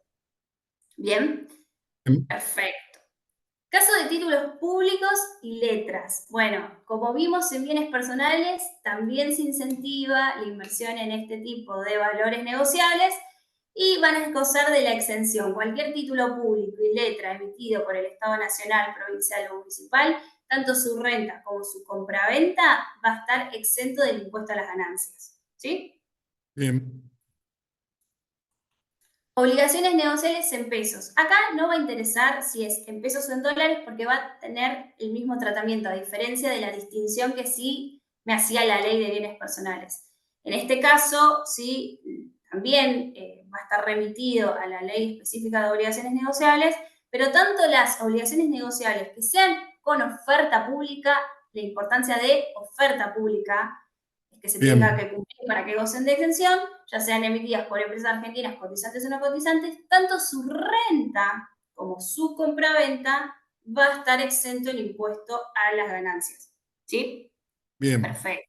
¿Bien? Perfecto. Caso de títulos públicos y letras. Bueno, como vimos en bienes personales, también se incentiva la inversión en este tipo de valores negociables y van a gozar de la exención. Cualquier título público y letra emitido por el Estado Nacional, provincial o municipal, tanto su renta como su compraventa va a estar exento del impuesto a las ganancias. ¿Sí? Bien. Obligaciones negociables en pesos. Acá no va a interesar si es en pesos o en dólares porque va a tener el mismo tratamiento, a diferencia de la distinción que sí me hacía la ley de bienes personales. En este caso, sí, también va a estar remitido a la ley específica de obligaciones negociables, pero tanto las obligaciones negociables que sean con oferta pública, la importancia de oferta pública, que se tenga Bien. que cumplir para que gocen de exención, ya sean emitidas por empresas argentinas cotizantes o no cotizantes, tanto su renta como su compraventa va a estar exento el impuesto a las ganancias. ¿Sí? Bien. Perfecto.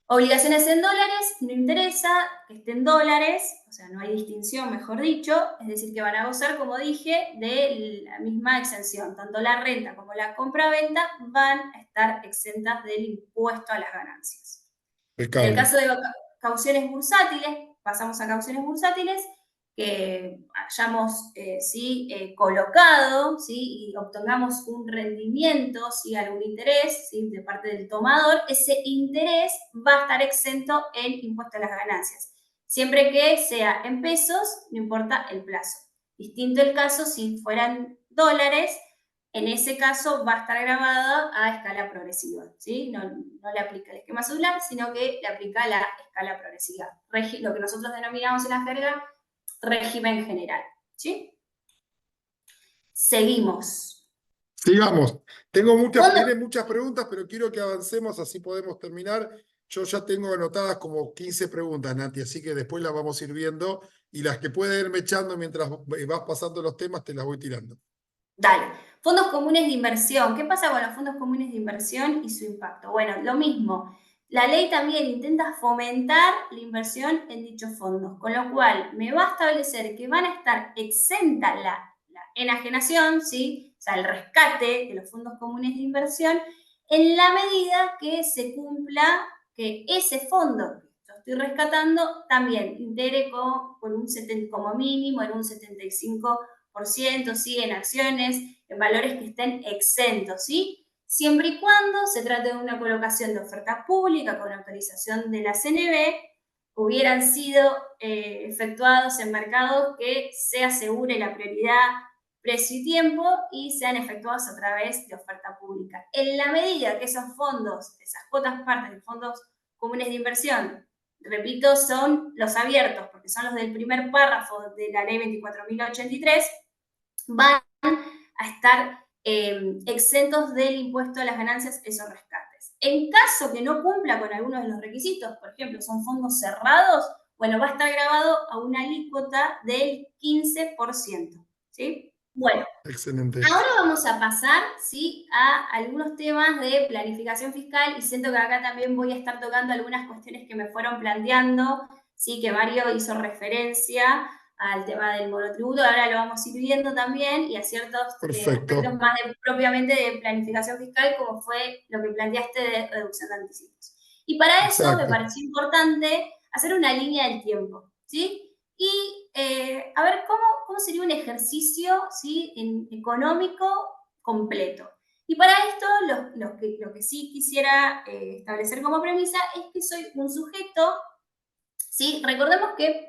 Obligaciones en dólares, no interesa que estén en dólares, o sea, no hay distinción, mejor dicho, es decir, que van a gozar, como dije, de la misma exención. Tanto la renta como la compraventa van a estar exentas del impuesto a las ganancias. En el Impecable. caso de cauciones bursátiles, pasamos a cauciones bursátiles, que hayamos colocado, ¿sí?, y obtengamos un rendimiento, ¿sí?, algún interés, ¿sí?, de parte del tomador, ese interés va a estar exento en impuesto a las ganancias. Siempre que sea en pesos, no importa el plazo. Distinto el caso si fueran dólares, en ese caso va a estar grabada a escala progresiva, ¿sí? No le aplica el esquema celular, sino que le aplica la escala progresiva, lo que nosotros denominamos en la jerga régimen general, ¿sí? Seguimos. Sigamos. Fondo, Tiene muchas preguntas, pero quiero que avancemos, así podemos terminar. Yo ya tengo anotadas como 15 preguntas, Nati, así que después las vamos a ir viendo y las que pueden irme echando mientras vas pasando los temas, te las voy tirando. dale. Fondos comunes de inversión. ¿Qué pasa con los fondos comunes de inversión y su impacto? Bueno, lo mismo. La ley también intenta fomentar la inversión en dichos fondos, con lo cual me va a establecer que van a estar exenta la enajenación, ¿sí?, o sea, el rescate de los fondos comunes de inversión, en la medida que se cumpla que ese fondo que yo estoy rescatando también integre como mínimo en un 75%, ¿sí?, en acciones, en valores que estén exentos, ¿sí?, siempre y cuando se trate de una colocación de oferta pública con autorización de la CNB, hubieran sido efectuados en mercados que se asegure la prioridad precio y tiempo y sean efectuados a través de oferta pública. En la medida que esos fondos, esas cuotas partes de fondos comunes de inversión, repito, son los abiertos, porque son los del primer párrafo de la ley 24.083, van a estar exentos del impuesto a las ganancias esos rescates. En caso que no cumpla con algunos de los requisitos, por ejemplo, son fondos cerrados, bueno, va a estar grabado a una alícuota del 15%, ¿sí? Bueno, Excelente. ahora vamos a pasar, ¿sí?, a algunos temas de planificación fiscal y siento que acá también voy a estar tocando algunas cuestiones que me fueron planteando, ¿sí?, que Mario hizo referencia al tema del monotributo, ahora lo vamos a ir viendo también y a ciertos aspectos Perfecto. más propiamente de planificación fiscal, como fue lo que planteaste de reducción de anticipos. Y para eso me Exacto. pareció importante hacer una línea del tiempo, ¿sí? Y a ver cómo sería un ejercicio, ¿sí?, económico completo. Y para esto lo que sí quisiera establecer como premisa es que soy un sujeto, ¿sí? Recordemos que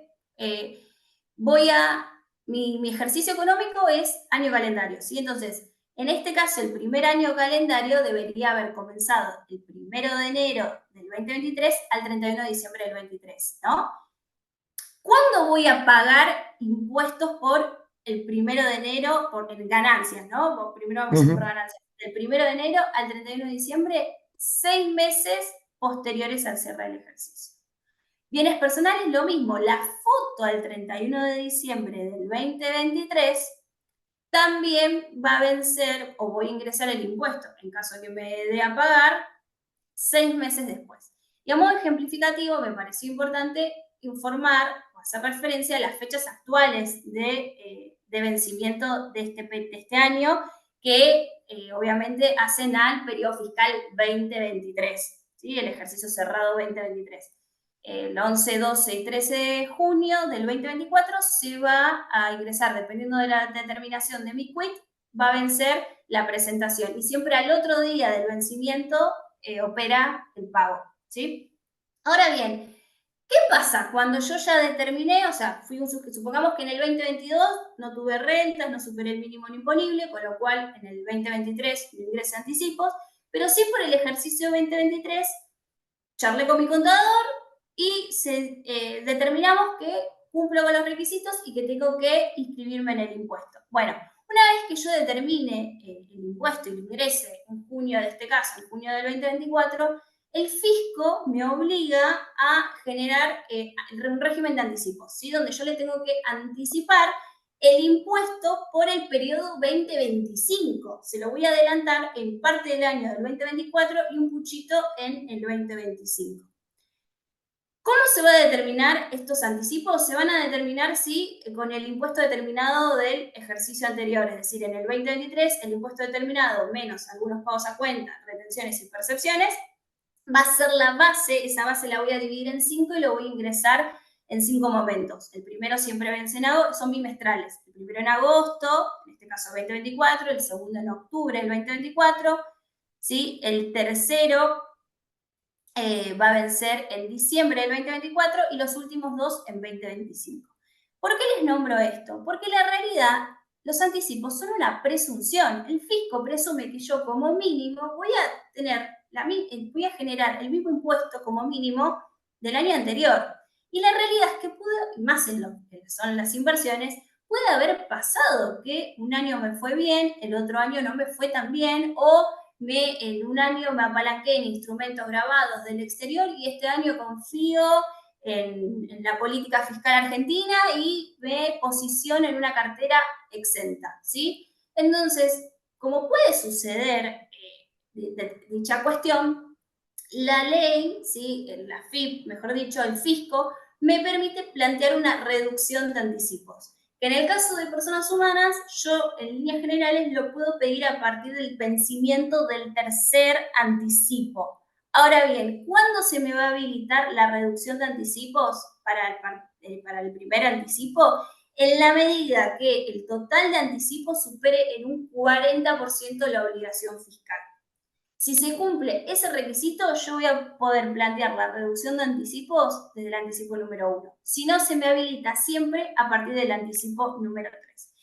mi ejercicio económico es año calendario, ¿sí? Entonces, en este caso, el primer año calendario debería haber comenzado el 1 de enero del 2023 al 31 de diciembre del 2023, ¿no? ¿Cuándo voy a pagar impuestos por el 1 de enero, en ganancias, ¿no? Primero vamos a ir por Ujú. ganancias. Del 1 de enero al 31 de diciembre, 6 meses posteriores al cierre del ejercicio. Bienes personales, lo mismo, la foto al 31 de diciembre del 2023 también va a vencer o voy a ingresar el impuesto, en caso de que me dé a pagar, 6 meses después. Y a modo ejemplificativo, me pareció importante informar o hacer referencia a las fechas actuales de vencimiento de este año, que obviamente hacen al periodo fiscal 2023, ¿sí? El ejercicio cerrado 2023. El 11, 12 y 13 de junio del 2024 se va a ingresar, dependiendo de la determinación de mi quit, va a vencer la presentación. Y siempre al otro día del vencimiento opera el pago, ¿sí? Ahora bien, ¿qué pasa cuando yo ya determiné, o sea, supongamos que en el 2022 no tuve rentas, no superé el mínimo imponible, con lo cual en el 2023 me ingresé anticipos, pero sí por el ejercicio 2023 charlé con mi contador y determinamos que cumplo con los requisitos y que tengo que inscribirme en el impuesto. Bueno, una vez que yo determine el impuesto y lo ingrese en junio de este caso, en junio del 2024, el fisco me obliga a generar un régimen de anticipos, ¿sí? Donde yo le tengo que anticipar el impuesto por el periodo 2025. Se lo voy a adelantar en parte del año del 2024 y un puchito en el 2025. ¿Cómo se va a determinar estos anticipos? Se van a determinar, sí, con el impuesto determinado del ejercicio anterior, es decir, en el 2023 el impuesto determinado menos algunos pagos a cuenta, retenciones y percepciones, va a ser la base, esa base la voy a dividir en 5 y lo voy a ingresar en 5 momentos. El primero siempre vence en agosto, son bimestrales. El primero en agosto, en este caso 2024, el segundo en octubre del 2024, ¿sí? El tercero va a vencer en diciembre del 2024 y los últimos dos en 2025. ¿Por qué les nombro esto? Porque la realidad, los anticipos son una presunción. El fisco presume que yo como mínimo voy a generar el mismo impuesto como mínimo del año anterior. Y la realidad es que más en lo que son las inversiones, puede haber pasado que un año me fue bien, el otro año no me fue tan bien, o en un año me apalanqué en instrumentos grabados del exterior y este año confío en la política fiscal argentina y me posiciono en una cartera exenta, ¿sí? Entonces, como puede suceder dicha cuestión, la ley, ¿sí? La FIP, mejor dicho, el fisco, me permite plantear una reducción de anticipos. Que en el caso de personas humanas, yo en líneas generales lo puedo pedir a partir del vencimiento del tercer anticipo. Ahora bien, ¿cuándo se me va a habilitar la reducción de anticipos para el primer anticipo? En la medida que el total de anticipos supere en un 40% la obligación fiscal. Si se cumple ese requisito, yo voy a poder plantear la reducción de anticipos desde el anticipo número 1. Si no, se me habilita siempre a partir del anticipo número 3.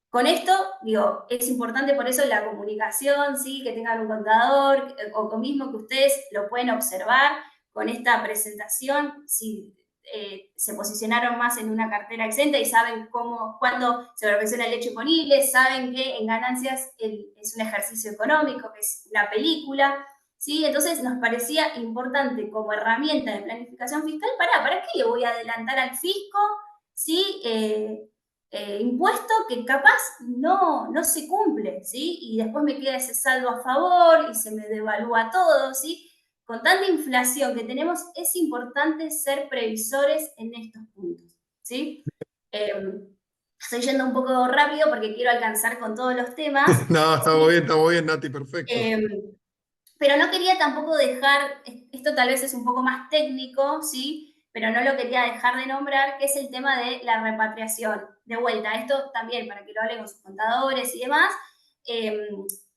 Con esto, digo, es importante por eso la comunicación, ¿sí? Que tengan un contador o mismo que ustedes lo pueden observar con esta presentación, si se posicionaron más en una cartera exenta y saben cuándo se perfecciona el hecho imponible, saben que en ganancias es un ejercicio económico, que es una película, ¿sí? Entonces nos parecía importante como herramienta de planificación fiscal, ¿para qué le voy a adelantar al fisco? ¿Sí? Impuesto que capaz no se cumple, ¿sí? Y después me queda ese saldo a favor y se me devalúa todo, ¿sí? Con tanta inflación que tenemos, es importante ser previsores en estos puntos, ¿sí? Estoy yendo un poco rápido porque quiero alcanzar con todos los temas, No, ¿sí? está muy bien, Nati, perfecto. Eh, pero no quería tampoco dejar, esto tal vez es un poco más técnico, ¿sí? Pero no lo quería dejar de nombrar, que es el tema de la repatriación. De vuelta, esto también para que lo hablen con sus contadores y demás. Eh,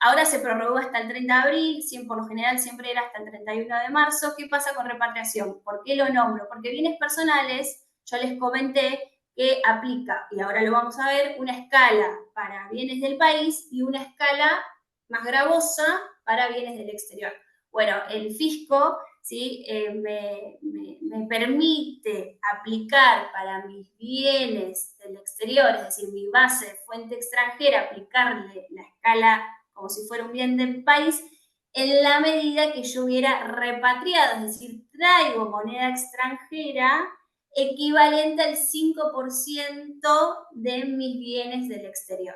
Ahora se prorrogó hasta el 30 de abril, por lo general siempre era hasta el 31 de marzo. ¿Qué pasa con repatriación? ¿Por qué lo nombro? Porque bienes personales, yo les comenté que aplica, y ahora lo vamos a ver, una escala para bienes del país y una escala más gravosa para bienes del exterior. Bueno, el fisco ¿sí? Me permite aplicar para mis bienes del exterior, es decir, mi base de fuente extranjera, aplicarle la escala como si fuera un bien del país, en la medida que yo hubiera repatriado, es decir, traigo moneda extranjera equivalente al 5% de mis bienes del exterior.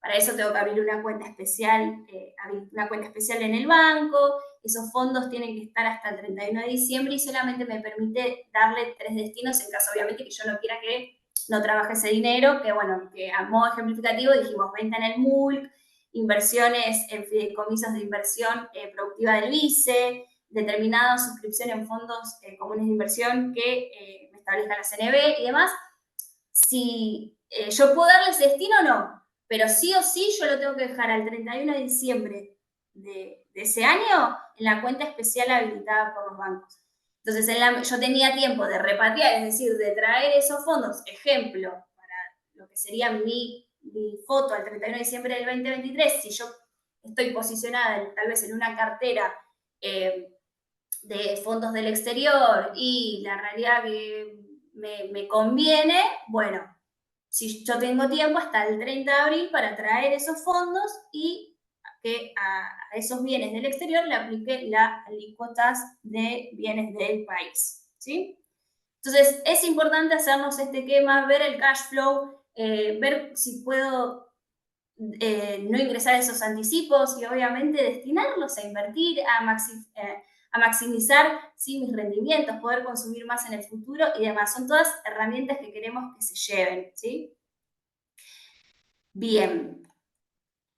Para eso tengo que abrir una cuenta especial, en el banco. Esos fondos tienen que estar hasta el 31 de diciembre y solamente me permite darle 3 destinos en caso, obviamente, que yo no quiera que no trabaje ese dinero, que bueno, que a modo ejemplificativo dijimos venta en el MULC, inversiones en fideicomisos de inversión productiva del BICE, determinada suscripción en fondos comunes de inversión que me establezca la CNB y demás. Si yo puedo darle ese destino o no, pero sí o sí yo lo tengo que dejar al 31 de diciembre de ese año en la cuenta especial habilitada por los bancos. Entonces, yo tenía tiempo de repatriar, es decir, de traer esos fondos, ejemplo, para lo que sería mi foto al 31 de diciembre del 2023, si yo estoy posicionada tal vez en una cartera de fondos del exterior y la realidad que me conviene, bueno, si yo tengo tiempo hasta el 30 de abril para traer esos fondos y que a esos bienes del exterior le aplique las alícuotas de bienes del país, ¿sí? Entonces, es importante hacernos este esquema, ver el cash flow, ver si puedo no ingresar esos anticipos y obviamente destinarlos a invertir, a maximizar ¿sí? mis rendimientos, poder consumir más en el futuro y demás. Son todas herramientas que queremos que se lleven, ¿sí? Bien.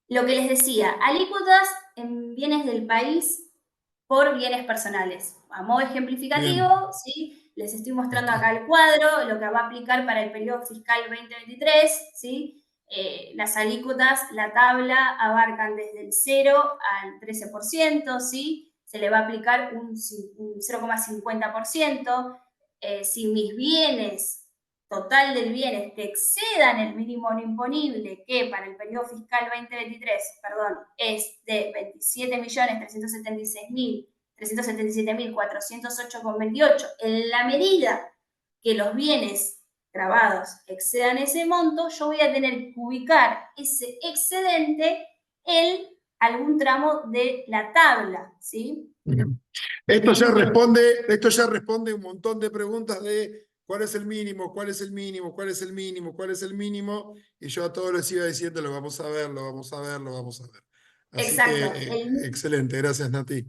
Lo que les decía, alícuotas en bienes del país por bienes personales. A modo ejemplificativo, ¿sí? Les estoy mostrando acá el cuadro, lo que va a aplicar para el periodo fiscal 2023, ¿sí? Las alícuotas, la tabla, abarcan desde el 0 al 13%, ¿sí? Se le va a aplicar un 0,50%. Si mis bienes total del bienes que excedan el mínimo no imponible, que para el periodo fiscal 2023, perdón, es de 27.377.408,28, en la medida que los bienes grabados excedan ese monto, yo voy a tener que ubicar ese excedente en algún tramo de la tabla, ¿sí? Esto ya responde un montón de preguntas de cuál es el mínimo, cuál es el mínimo, cuál es el mínimo, cuál es el mínimo, y yo a todos les iba diciendo, lo vamos a ver, lo vamos a ver, lo vamos a ver. Así Exacto. que, excelente, gracias Nati.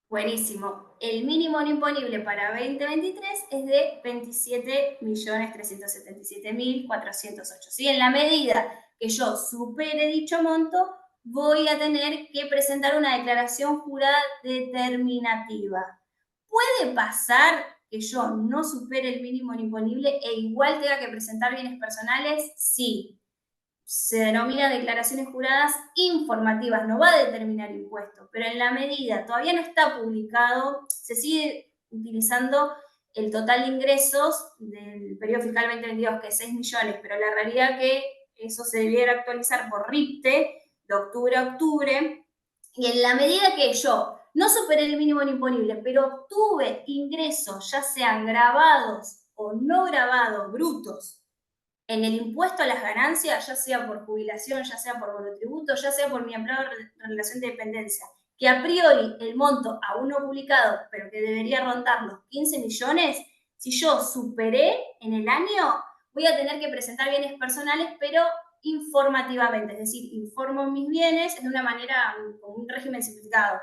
Buenísimo. El mínimo no imponible para 2023 es de 27.377.408. ¿Sí? En la medida que yo supere dicho monto, voy a tener que presentar una declaración jurada determinativa. ¿Puede pasar que yo no supere el mínimo no imponible e igual tenga que presentar bienes personales? Sí. Se denomina declaraciones juradas informativas, no va a determinar impuestos, pero en la medida, todavía no está publicado, se sigue utilizando el total de ingresos del periodo fiscal 2022, que es 6 millones, pero la realidad que eso se debiera actualizar por RIPTE de octubre a octubre, y en la medida que yo no superé el mínimo imponible, pero tuve ingresos, ya sean grabados o no grabados, brutos, en el impuesto a las ganancias, ya sea por jubilación, ya sea por monotributo, ya sea por mi empleado en relación de dependencia, que a priori el monto aún no publicado, pero que debería rondar los 15 millones, si yo superé en el año, voy a tener que presentar bienes personales, pero informativamente, es decir, informo mis bienes de una manera, con un régimen simplificado,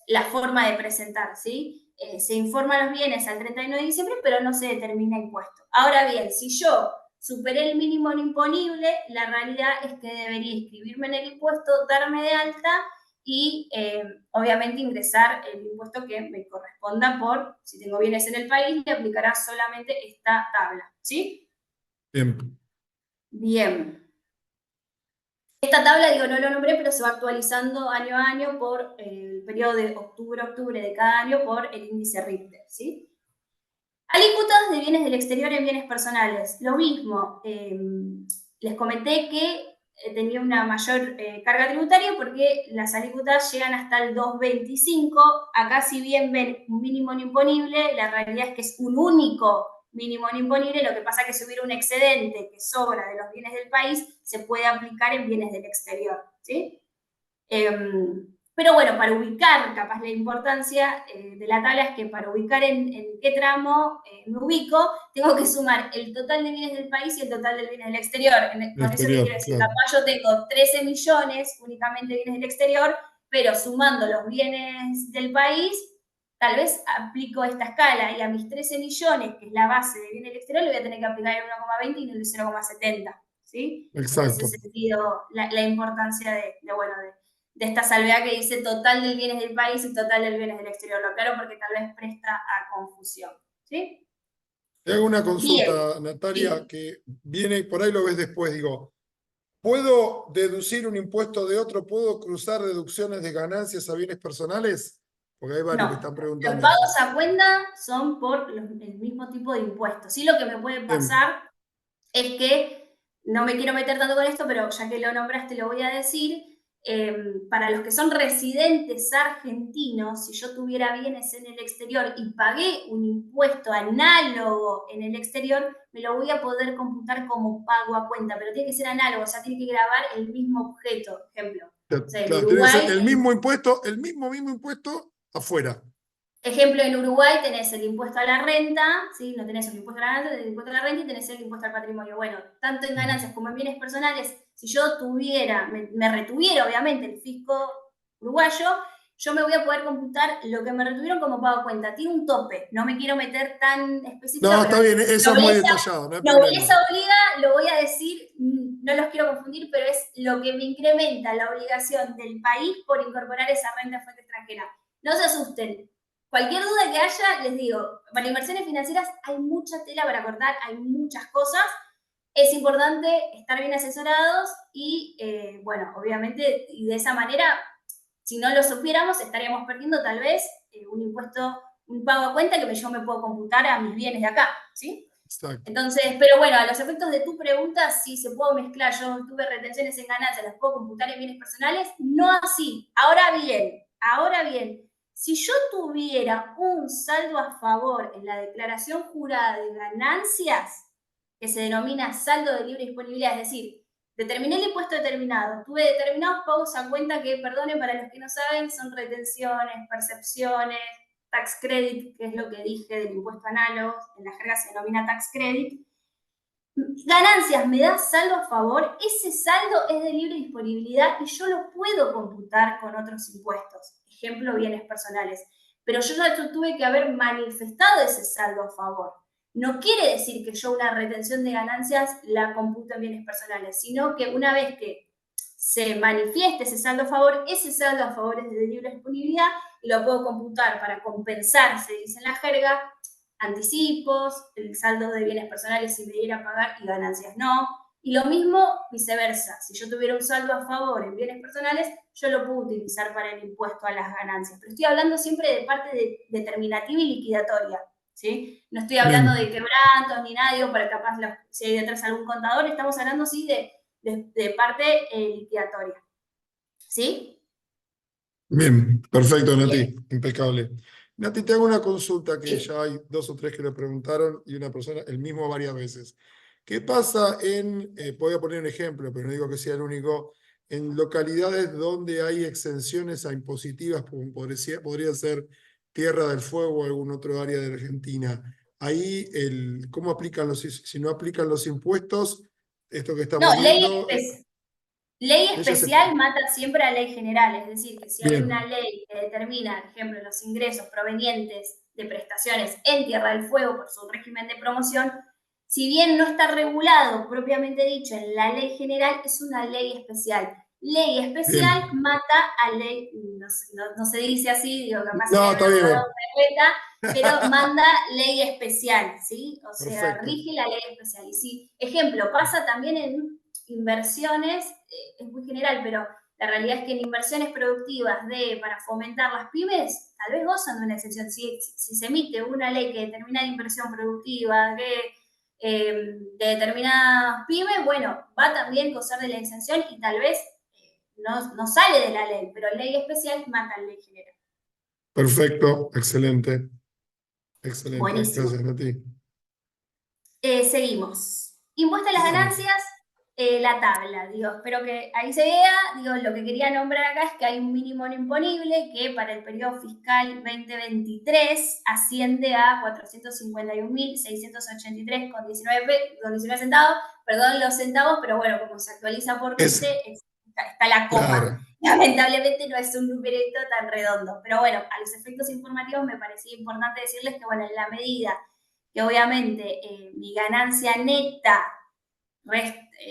la forma de presentar, ¿sí? Se informa los bienes al 31 de diciembre, pero no se determina impuesto. Ahora bien, si yo superé el mínimo no imponible, la realidad es que debería inscribirme en el impuesto, darme de alta y obviamente ingresar el impuesto que me corresponda por, si tengo bienes en el país, le aplicará solamente esta tabla, ¿sí? Bien. Bien. Esta tabla, digo, no lo nombré, pero se va actualizando año a año por el periodo de octubre a octubre de cada año por el índice RIPTE, ¿sí? Alícuotas de bienes del exterior en bienes personales. Lo mismo, les comenté que tenía una mayor carga tributaria porque las alícuotas llegan hasta el 2,25. Acá, si bien ven un mínimo no imponible, la realidad es que es un único mínimo no imponible. Lo que pasa es que si hubiera un excedente que sobra de los bienes del país, se puede aplicar en bienes del exterior, ¿sí? Pero bueno, para ubicar, capaz la importancia de la tabla es que para ubicar en qué tramo me ubico, tengo que sumar el total de bienes del país y el total de bienes del exterior. El Con eso te quiero exterior, decir, claro. capaz yo tengo 13 millones únicamente de bienes del exterior, pero sumando los bienes del país, tal vez aplico esta escala y a mis 13 millones, que es la base de bienes del exterior, le voy a tener que aplicar el 1,20 y no el 0,70. ¿Sí? En ese Exacto. sentido, la importancia bueno, de esta salvedad que dice total del bienes del país y total del bienes del exterior. Lo aclaro porque tal vez presta a confusión. ¿Sí? Te hago una Bien. consulta, Natalia, Sí. que viene, por ahí lo ves después, digo, ¿puedo deducir un impuesto de otro? ¿Puedo cruzar deducciones de ganancias a bienes personales? Porque hay varios que No. están Los preguntando esto. pagos a cuenta son por el mismo tipo de impuestos. Sí, lo que me puede Bien, pasar es que, no me quiero meter tanto con esto, pero ya que lo nombraste lo voy a decir, para los que son residentes argentinos, si yo tuviera bienes en el exterior y pagué un impuesto análogo en el exterior, me lo voy a poder computar como pago a cuenta, pero tiene que ser análogo, o sea, tiene que grabar el mismo objeto, ejemplo. O sea, en claro, tiene que ser Uruguay, el mismo impuesto, el mismo impuesto afuera. ejemplo, en Uruguay tenés el impuesto a la renta, ¿sí? No tenés el impuesto a la renta, tenés el impuesto a la renta y tenés el impuesto al patrimonio. Bueno, tanto en ganancias como en bienes personales, si yo tuviera, me retuviera obviamente el fisco uruguayo, yo me voy a poder computar lo que me retuvieron como pago a cuenta. Tiene un tope, no me quiero meter tan específica, No, pero está bien, eso es muy detallado, no hay problema. nobleza obliga, lo voy a decir, no los quiero confundir, pero es lo que me incrementa la obligación del país por incorporar esa renta fuente extranjera. No se asusten, cualquier duda que haya, les digo, para inversiones financieras hay mucha tela para cortar, hay muchas cosas. Es importante estar bien asesorados y, bueno, obviamente, y de esa manera, si no lo supiéramos, estaríamos perdiendo tal vez un impuesto, un pago a cuenta que yo me puedo computar a mis bienes de acá, ¿sí? Exacto. Entonces, pero bueno, a los efectos de tu pregunta, si se puedo mezclar, yo tuve retenciones en ganancias, las puedo computar en bienes personales, no así. Ahora bien, si yo tuviera un saldo a favor en la declaración jurada de ganancias, que se denomina saldo de libre disponibilidad, es decir, determiné el impuesto determinado, tuve determinados pagos a cuenta que, perdonen para los que no saben, son retenciones, percepciones, tax credit, que es lo que dije del impuesto análogo, en la jerga se denomina tax credit. Ganancias, me da saldo a favor, ese saldo es de libre disponibilidad y yo lo puedo computar con otros impuestos, ejemplo, bienes personales. Pero yo ya tuve que haber manifestado ese saldo a favor. No quiere decir que yo una retención de ganancias la computo en bienes personales, sino que una vez que se manifieste ese saldo a favor, ese saldo a favor es de libre disponibilidad y lo puedo computar para compensar, se dice en la jerga, anticipos, el saldo de bienes personales si debiera pagar y ganancias no. Y lo mismo viceversa, si yo tuviera un saldo a favor en bienes personales, yo lo puedo utilizar para el impuesto a las ganancias. Pero estoy hablando siempre de parte determinativa y liquidatoria, ¿sí? No estoy hablando Bien, de quebrantos ni nada, digo, para capaz si hay detrás algún contador, estamos hablando sí de parte liquidatoria, ¿sí? bien, perfecto, Bien, Nati, impecable. Nati, te hago una consulta que sí. ya hay dos o tres que le preguntaron y una persona, el mismo varias veces. ¿Qué pasa voy a poner un ejemplo, pero no digo que sea el único, en localidades donde hay exenciones a impositivas, como podría ser Tierra del Fuego o algún otro área de Argentina? Ahí, ¿cómo aplican si no aplican los impuestos? Esto que No, estamos viendo, ley ellos se... especial mata siempre a ley general, es decir, que si hay una Bien, ley que determina, por ejemplo, los ingresos provenientes de prestaciones en Tierra del Fuego por su régimen de promoción, si bien no está regulado propiamente dicho en la ley general, es una ley especial. Ley especial bien. mata a ley, no se dice así, digo, capaz si No, hay un está bien, abogado bien. que me reta, pero manda ley especial, ¿sí? O sea, Perfecto. rige la ley especial. Y sí, ejemplo, pasa también en inversiones, es muy general, pero la realidad es que en inversiones productivas para fomentar las pymes, tal vez gozan de una excepción. Si se emite una ley que determina la inversión productiva, que de determinadas pymes, bueno, va también a gozar de la exención y tal vez no sale de la ley, pero ley especial mata ley general. Perfecto, excelente. Excelente, Buenísimo. gracias Nati. Seguimos. Impuesto a las Dale. ganancias, la tabla, digo, espero que ahí se vea, digo, lo que quería nombrar acá es que hay un mínimo no imponible que para el periodo fiscal 2023 asciende a 451.683,19 centavos, perdón los centavos, pero bueno, como se actualiza por Es, 20, está la coma. claro. Lamentablemente no es un numerito tan redondo, pero bueno, a los efectos informativos me parecía importante decirles que, bueno, en la medida que obviamente mi ganancia neta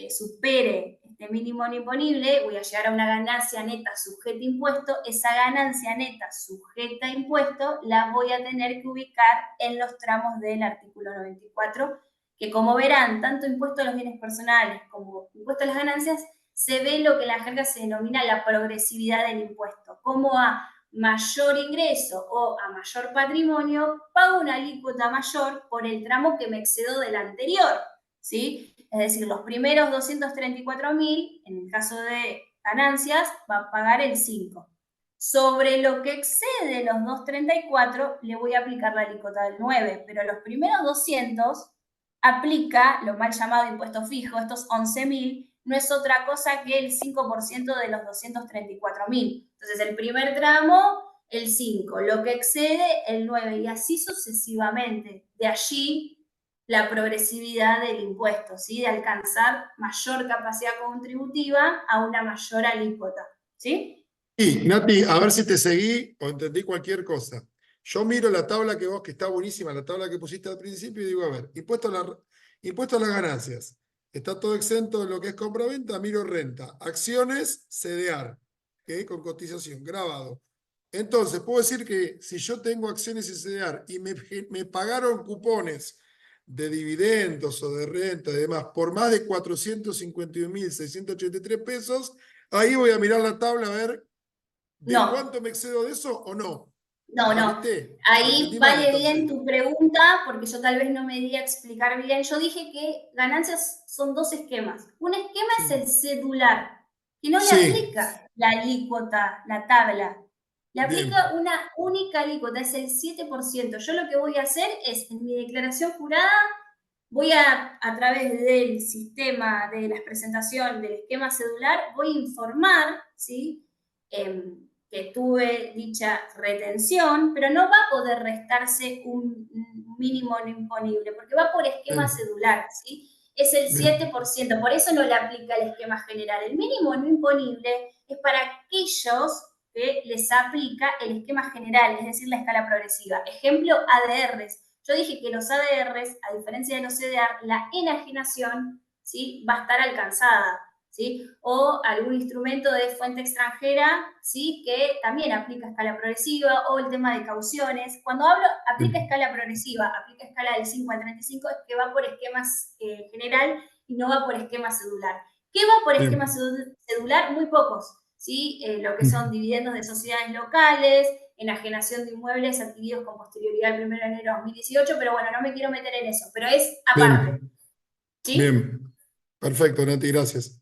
supere este mínimo no imponible, voy a llegar a una ganancia neta sujeta a impuesto, esa ganancia neta sujeta a impuesto la voy a tener que ubicar en los tramos del artículo 94, que como verán, tanto impuesto a los bienes personales como impuesto a las ganancias, se ve lo que en la jerga se denomina la progresividad del impuesto, como a mayor ingreso o a mayor patrimonio, pago una alícuota mayor por el tramo que me excedo del anterior, ¿sí? Es decir, los primeros 234.000, en el caso de ganancias, va a pagar el 5. Sobre lo que excede los 234, le voy a aplicar la alícuota del 9, pero los primeros 200 aplica lo mal llamado impuesto fijo, estos 11.000, no es otra cosa que el 5% de los 234.000. Entonces, el primer tramo, el 5, lo que excede, el 9, y así sucesivamente. De allí la progresividad del impuesto, ¿sí? De alcanzar mayor capacidad contributiva a una mayor alícuota, ¿sí? Y Nati, a ver si te seguí o entendí cualquier cosa. Yo miro la tabla que está buenísima, la tabla que pusiste al principio, y digo, a ver, impuesto a las ganancias. Está todo exento de lo que es compra-venta, miro renta. Acciones, CDR, ¿okay? Con cotización, grabado. Entonces, puedo decir que si yo tengo acciones y CDR y me pagaron cupones de dividendos o de renta y demás por más de 451.683 pesos, ahí voy a mirar la tabla a ver ¿de No, cuánto me excedo de eso o no? no. ¿Viste? ¿O Ahí entendí mal vale bien entonces? tu pregunta, porque yo tal vez no me di a explicar bien. Yo dije que ganancias son dos esquemas. Un esquema es Sí. el cedular, que no le Sí, aplica la alícuota, la tabla. Le bien, aplica una única alícuota, es el 7%. Yo lo que voy a hacer es, en mi declaración jurada, voy a través del sistema de la presentación del esquema cedular, voy a informar, ¿sí? Que tuve dicha retención, pero no va a poder restarse un mínimo no imponible, porque va por esquema bien, cedular, ¿sí? Es el bien, 7%, por eso no le aplica el esquema general. El mínimo no imponible es para aquellos que les aplica el esquema general, es decir, la escala progresiva. Ejemplo, ADRs. Yo dije que los ADRs, a diferencia de los CDR, la enajenación, ¿sí? Va a estar alcanzada, ¿sí? O algún instrumento de fuente extranjera, ¿sí? Que también aplica escala progresiva, o el tema de cauciones. Cuando hablo aplica bien, escala progresiva, aplica escala del 5 al 35, es que va por esquemas general y no va por esquema cedular. ¿Qué va por esquema bien. cedular? Muy pocos, ¿sí? Lo que son dividendos de sociedades locales, enajenación de inmuebles adquiridos con posterioridad al 1 de enero de 2018, pero bueno, no me quiero meter en eso, pero es aparte, Bien, ¿sí? bien. Perfecto, Nati, gracias.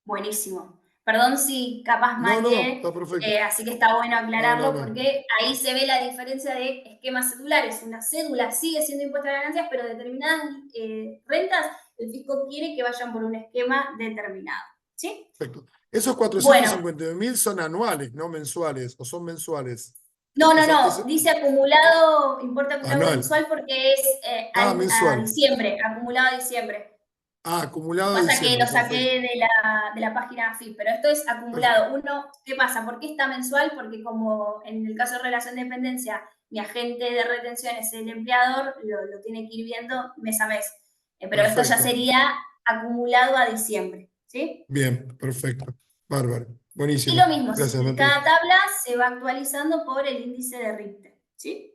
Buenísimo. Perdón si capaz No, no, está mareé, perfecto. así que está bueno No, no, aclararlo no. porque ahí se ve la diferencia de esquemas celulares. Una cédula sigue siendo impuesta a ganancias, pero determinadas rentas el fisco quiere que vayan por un esquema determinado, ¿sí? Perfecto. Esos cuatrocientos Bueno, cincuenta mil son anuales, no mensuales, o son mensuales. no, dice acumulado, importe acumulado Anual. mensual porque es Ah, a mensual. diciembre, acumulado a diciembre. Ah, acumulado de Pasa que diciembre, lo perfecto. saqué de la página AFIP, pero esto es acumulado. Uno, ¿qué pasa? ¿Por qué está mensual? Porque como en el caso de relación de dependencia, mi agente de retención es el empleador, lo tiene que ir viendo mes a mes. Pero esto ya Perfecto. sería acumulado a diciembre, ¿sí? Bien, perfecto. Bárbaro. Y lo Buenísimo. mismo, Gracias, y Nati. cada tabla se va actualizando por el índice de Richter, ¿sí?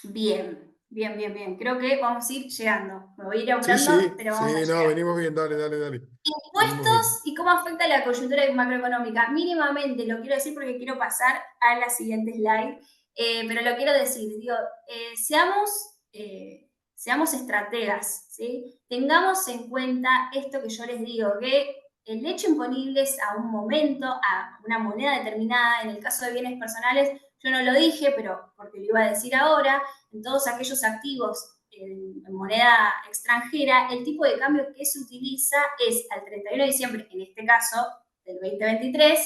Bien. Creo que vamos a ir llegando. Me voy a ir Sí, apurando, sí, pero vamos a sí, no, llegar. venimos bien, dale, dale, dale. Venimos Impuestos bien. y cómo afecta la coyuntura macroeconómica. Mínimamente lo quiero decir porque quiero pasar a la siguiente slide, pero lo quiero decir, digo, seamos seamos estrategas, ¿sí? Tengamos en cuenta esto que yo les digo, que el hecho imponible es a un momento, a una moneda determinada. En el caso de bienes personales, yo no lo dije, pero porque lo iba a decir ahora, en todos aquellos activos en moneda extranjera, el tipo de cambio que se utiliza es al 31 de diciembre, en este caso, del 2023,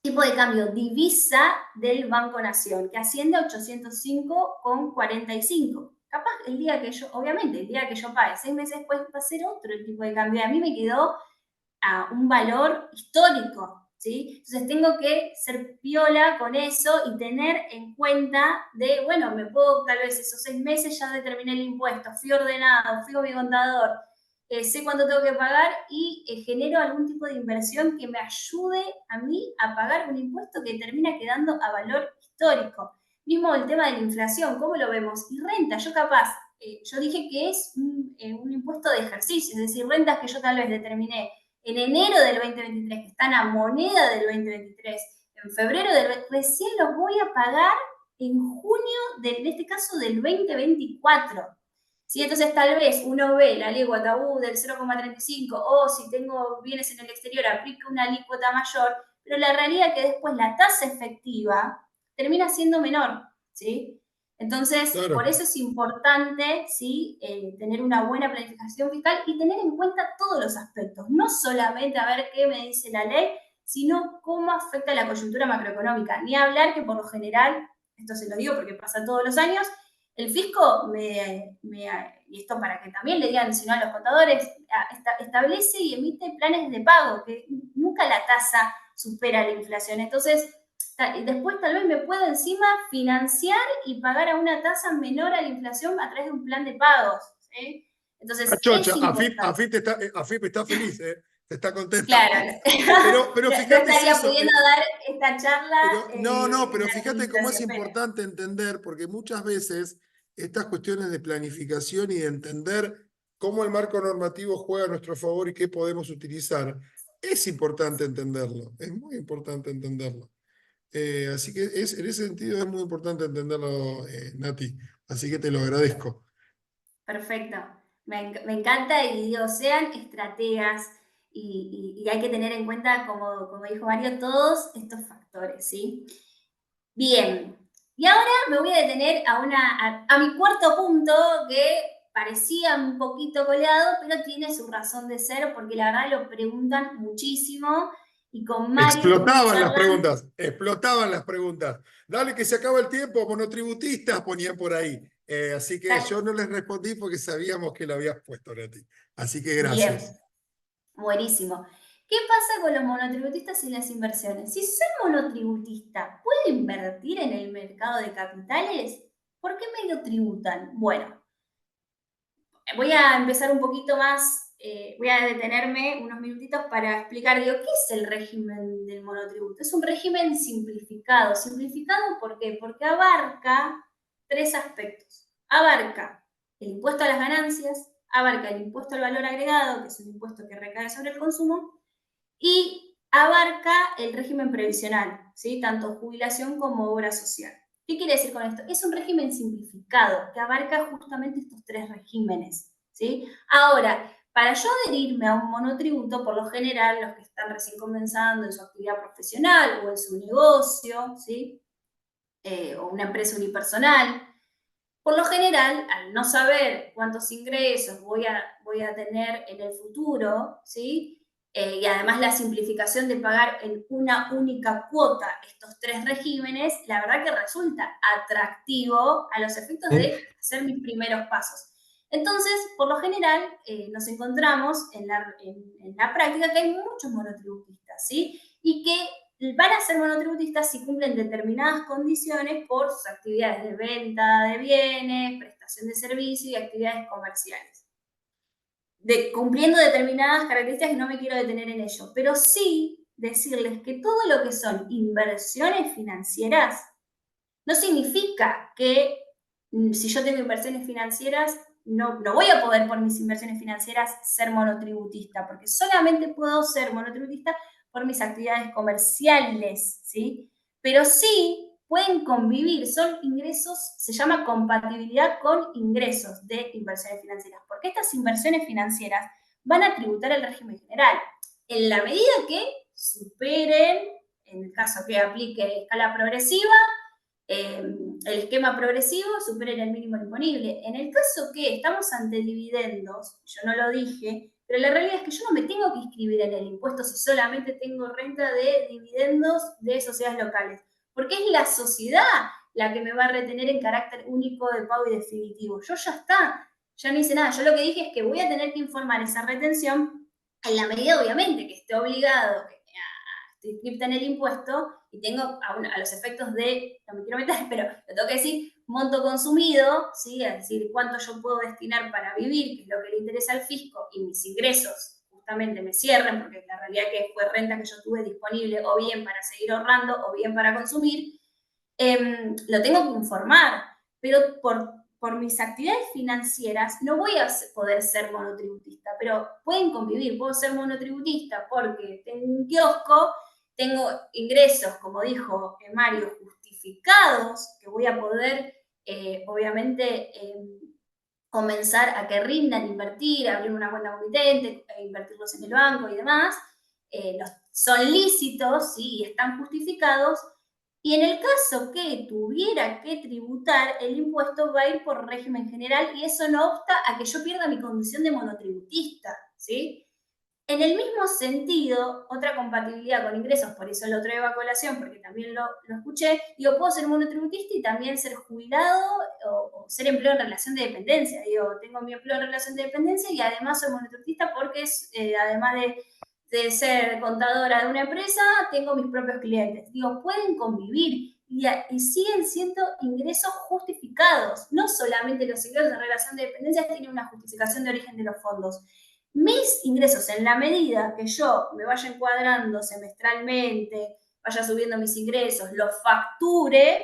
tipo de cambio divisa del Banco Nación, que asciende a 805,45. Capaz el día que yo, obviamente, el día que yo pague 6 meses después va a ser otro el tipo de cambio. A mí me quedó a un valor histórico, ¿sí? Entonces tengo que ser piola con eso y tener en cuenta de, bueno, me puedo tal vez esos 6 meses ya determiné el impuesto, fui ordenado, fui con mi contador, sé cuánto tengo que pagar y genero algún tipo de inversión que me ayude a mí a pagar un impuesto que termina quedando a valor histórico. Mismo el tema de la inflación, ¿cómo lo vemos? Y renta, yo capaz, yo dije que es un impuesto de ejercicio, es decir, rentas que yo tal vez determiné en enero del 2023, que están a moneda del 2023, en febrero recién los voy a pagar en junio, en este caso, del 2024. ¿Sí? Entonces, tal vez uno ve la alícuota del 0,35 o si tengo bienes en el exterior, aplica una alícuota mayor, pero la realidad es que después la tasa efectiva termina siendo menor, ¿sí? Entonces, por Claro. eso es importante, ¿sí? Tener una buena planificación fiscal y tener en cuenta todos los aspectos, no solamente a ver qué me dice la ley, sino cómo afecta la coyuntura macroeconómica. Ni hablar que por lo general, esto se lo digo porque pasa todos los años, el fisco, y esto para que también le digan, sino a los contadores, establece y emite planes de pago, que nunca la tasa supera la inflación. Entonces, después tal vez me puedo encima financiar y pagar a una tasa menor a la inflación a través de un plan de pagos. ¿Sí? Está Entonces, es chocha, importante. AFIP está feliz, ¿eh? Está contenta. Claro, Pero no fíjate es estaría eso, pudiendo dar esta charla pero no, no, en pero la fíjate cómo es administración, pero importante entender, porque muchas veces estas cuestiones de planificación y de entender cómo el marco normativo juega a nuestro favor y qué podemos utilizar, es importante entenderlo, es muy importante entenderlo. Así que en ese sentido es muy importante entenderlo, Nati, así que te lo agradezco. perfecto. Me encanta y digo, sean estrategas y hay que tener en cuenta, como dijo Mario, todos estos factores, ¿sí? Bien, y ahora me voy a detener a mi cuarto punto que parecía un poquito colgado, pero tiene su razón de ser porque la verdad lo preguntan muchísimo y con Mario estuvimos Explotaban las charlando. preguntas, explotaban las preguntas. Dale que se acaba el tiempo, monotributistas ponían por ahí. Así que yo no les respondí porque sabíamos que lo habías puesto, Nati. Así que Bien, gracias. buenísimo. ¿Qué pasa con los monotributistas y las inversiones? Si soy monotributista, ¿puedo invertir en el mercado de capitales? ¿Por qué medio tributan? Bueno, voy a empezar un poquito más, voy a detenerme unos minutitos para explicar, digo, ¿qué es el régimen del monotributo? Es un régimen simplificado. ¿Simplificado por qué? Porque abarca tres aspectos. Abarca el impuesto a las ganancias, abarca el impuesto al valor agregado, que es un impuesto que recae sobre el consumo, y abarca el régimen previsional, ¿sí? Tanto jubilación como obra social. ¿Qué quiere decir con esto? Es un régimen simplificado que abarca justamente estos tres regímenes, ¿sí? Ahora, para yo adherirme a un monotributo, por lo general, los que están recién comenzando en su actividad profesional o en su negocio, ¿sí? O una empresa unipersonal, por lo general, al no saber cuántos ingresos voy a tener en el futuro, ¿sí? Y además la simplificación de pagar en una única cuota estos tres regímenes, la verdad que resulta atractivo a los efectos de hacer mis primeros pasos. Entonces, por lo general, nos encontramos en la práctica que hay muchos monotributistas, ¿sí? Y que van a ser monotributistas si cumplen determinadas condiciones por sus actividades de venta de bienes, prestación de servicios y actividades comerciales. Cumpliendo determinadas características que no me quiero detener en ello, pero sí decirles que todo lo que son inversiones financieras no significa que si yo tengo inversiones financieras, no voy a poder por mis inversiones financieras ser monotributista, porque solamente puedo ser monotributista por mis actividades comerciales, ¿sí? Pero sí pueden convivir, son ingresos, se llama compatibilidad con ingresos de inversiones financieras, porque estas inversiones financieras van a tributar el régimen general. En la medida que superen, en el caso que aplique escala progresiva, el esquema progresivo, superen el mínimo imponible. En el caso que estamos ante dividendos, yo no lo dije, pero la realidad es que yo no me tengo que inscribir en el impuesto si solamente tengo renta de dividendos de sociedades locales, porque es la sociedad la que me va a retener en carácter único de pago y definitivo. Yo ya está, ya no hice nada. Yo lo que dije es que voy a tener que informar esa retención en la medida, obviamente, que esté obligado, estoy inscripta en el impuesto y tengo a los efectos de, no me quiero meter, pero lo tengo que decir, monto consumido, ¿sí? Es decir, cuánto yo puedo destinar para vivir, que es lo que le interesa al fisco, y mis ingresos justamente me cierren, porque la realidad es que fue renta que yo tuve disponible o bien para seguir ahorrando o bien para consumir, lo tengo que informar, pero por mis actividades financieras no voy a poder ser monotributista, pero pueden convivir, puedo ser monotributista porque tengo un kiosco, tengo ingresos, como dijo Mario, justificados, que voy a poder, obviamente, comenzar a que rindan, invertir, abrir una cuenta comitente, invertirlos en el banco y demás, son lícitos, ¿sí? Y están justificados. Y en el caso que tuviera que tributar, el impuesto va a ir por régimen general y eso no obsta a que yo pierda mi condición de monotributista, ¿sí? En el mismo sentido, otra compatibilidad con ingresos, por eso lo traigo a colación, porque también lo escuché, digo, puedo ser monotributista y también ser jubilado o ser empleado en relación de dependencia. Digo, tengo mi empleo en relación de dependencia y además soy monotributista porque además de ser contadora de una empresa, tengo mis propios clientes. Digo, pueden convivir y siguen siendo ingresos justificados. No solamente los ingresos en relación de dependencia tienen una justificación de origen de los fondos. Mis ingresos, en la medida que yo me vaya encuadrando semestralmente, vaya subiendo mis ingresos, los facture,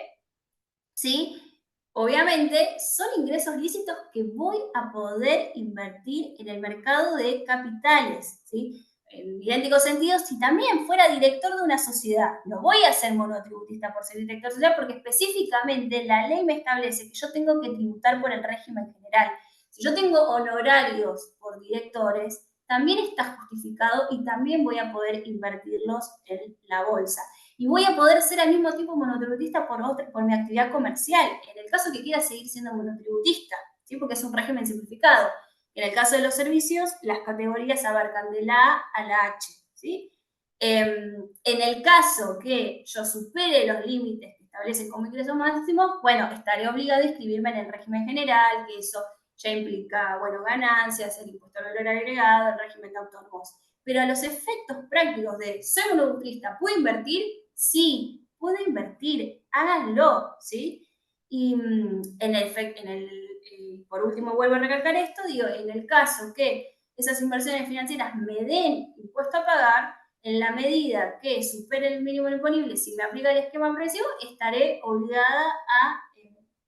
¿sí? Obviamente son ingresos lícitos que voy a poder invertir en el mercado de capitales, ¿sí? En idéntico sentido, si también fuera director de una sociedad, no voy a ser monotributista por ser director de sociedad, porque específicamente la ley me establece que yo tengo que tributar por el régimen general. Si yo tengo honorarios por directores, también está justificado y también voy a poder invertirlos en la bolsa. Y voy a poder ser al mismo tiempo monotributista por mi actividad comercial, en el caso que quiera seguir siendo monotributista, ¿sí? Porque es un régimen simplificado. En el caso de los servicios, las categorías abarcan de la A a la H, ¿sí? En el caso que yo supere los límites que establecen como ingresos máximos, bueno, estaré obligada a inscribirme en el régimen general, que eso ya implica, bueno, ganancias, el impuesto al valor agregado, el régimen de autónomos. Pero a los efectos prácticos de soy monotributista, ¿puedo invertir? Sí, puedo invertir, háganlo, ¿sí? Y por último vuelvo a recalcar esto, digo, en el caso que esas inversiones financieras me den impuesto a pagar, en la medida que supere el mínimo imponible, si me aplica el esquema progresivo, estaré obligada a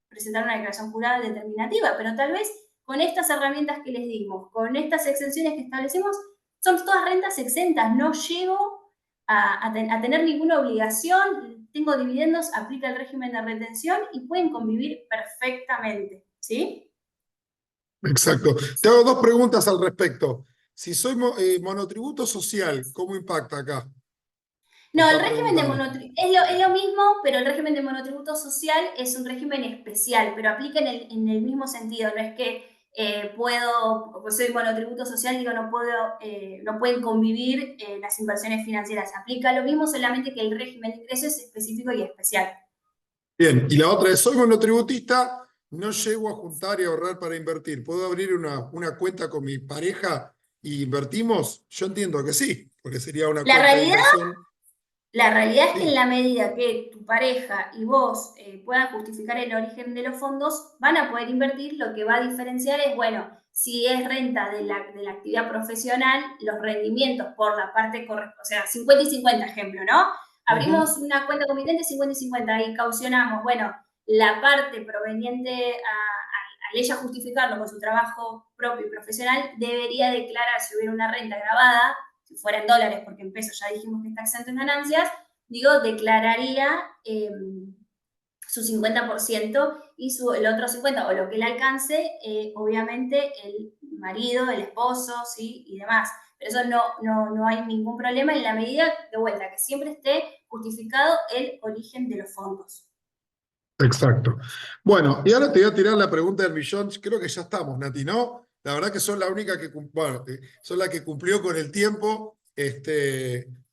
presentar una declaración jurada determinativa, pero tal vez con estas herramientas que les dimos, con estas exenciones que establecimos, son todas rentas exentas, no llego a tener ninguna obligación, tengo dividendos, aplica el régimen de retención y pueden convivir perfectamente, ¿sí? Exacto. Te hago dos preguntas al respecto. Si soy monotributo social, ¿cómo impacta acá? Me No, el están régimen de preguntando. monotributo es lo mismo, pero el régimen de monotributo social es un régimen especial, pero aplica en el mismo sentido. No es que pues soy monotributo social, digo, no pueden convivir las inversiones financieras. Aplica lo mismo, solamente que el régimen de ingresos es específico y especial. Bien, y la otra es, soy monotributista, no llego a juntar y ahorrar para invertir. ¿Puedo abrir una cuenta con mi pareja y invertimos? Yo entiendo que sí, porque sería una La cuenta de realidad inversión. La realidad es que en Sí. la medida que tu pareja y vos puedan justificar el origen de los fondos, van a poder invertir. Lo que va a diferenciar es, bueno, si es renta de la actividad profesional, los rendimientos por la parte correcta, o sea, 50 y 50, ejemplo, ¿no? Ujú. Abrimos una cuenta comitente 50 y 50 y caucionamos, bueno, la parte proveniente al ella justificarlo con su trabajo propio y profesional, debería declarar si hubiera una renta grabada, si fuera en dólares, porque en pesos ya dijimos que está exento en ganancias, digo, declararía su 50% y el otro 50%, o lo que él alcance, obviamente el marido, el esposo, ¿sí? Y demás. Pero eso no hay ningún problema en la medida, de vuelta, que siempre esté justificado el origen de los fondos. Exacto. Bueno, y ahora te voy a tirar la pregunta del millón. Creo que ya estamos, Nati, ¿no? La verdad que son la única que, bueno, son la que cumplió con el tiempo.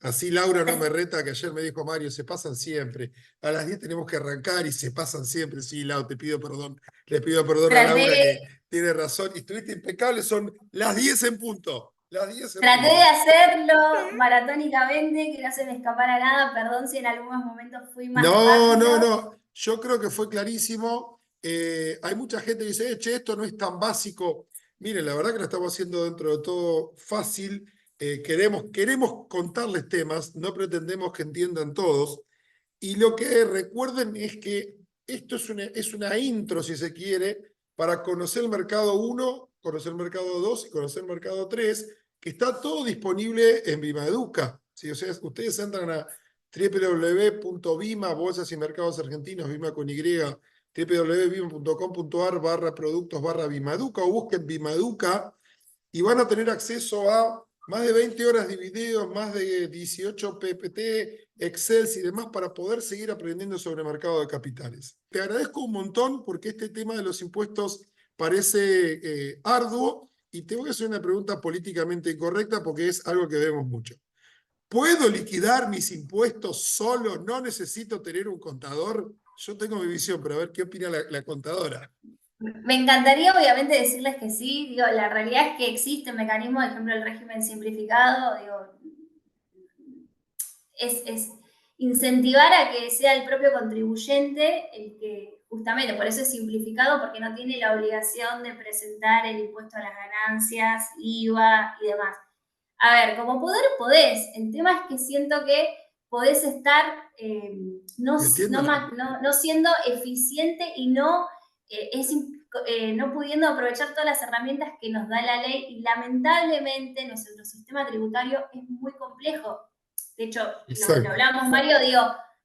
Así Laura no me reta, que ayer me dijo Mario, se pasan siempre. A las 10 tenemos que arrancar y se pasan siempre. Sí, Lau, te pido perdón. Le pido perdón a Traté, Laura que tiene razón. Y estuviste impecable, son las 10 en punto. Las 10 en traté de punto. hacerlo maratónicamente, que no se me escapara nada. Perdón si en algunos momentos fui más No, rápido. no, no. Yo creo que fue clarísimo. Hay mucha gente que dice, che, esto no es tan básico. Miren, la verdad que lo estamos haciendo dentro de todo fácil. Queremos contarles temas, no pretendemos que entiendan todos. Y lo que recuerden es que esto es una intro, si se quiere, para conocer el mercado 1, conocer el mercado 2 y conocer el mercado 3, que está todo disponible en Vimaeduca. ¿Sí? O sea, ustedes entran a www.vima, Bolsas y Mercados Argentinos, Vima con Y, www.vima.com.ar/productos/Vimaeduca, o busquen Vimaeduca y van a tener acceso a más de 20 horas de videos, más de 18 PPT, Excel y demás para poder seguir aprendiendo sobre el mercado de capitales. Te agradezco un montón porque este tema de los impuestos parece arduo y tengo que hacer una pregunta políticamente incorrecta porque es algo que vemos mucho. ¿Puedo liquidar mis impuestos solo? ¿No necesito tener un contador? Yo tengo mi visión, pero a ver qué opina la contadora. Me encantaría, obviamente, decirles que sí. Digo, la realidad es que existe un mecanismo, por ejemplo, el régimen simplificado. Digo, es incentivar a que sea el propio contribuyente el que, justamente, por eso es simplificado, porque no tiene la obligación de presentar el impuesto a las ganancias, IVA y demás. A ver, como poder podés. El tema es que siento que podés estar no siendo eficiente y no pudiendo aprovechar todas las herramientas que nos da la ley, y lamentablemente nuestro sistema tributario es muy complejo. De hecho, lo hablamos, Mario, digo,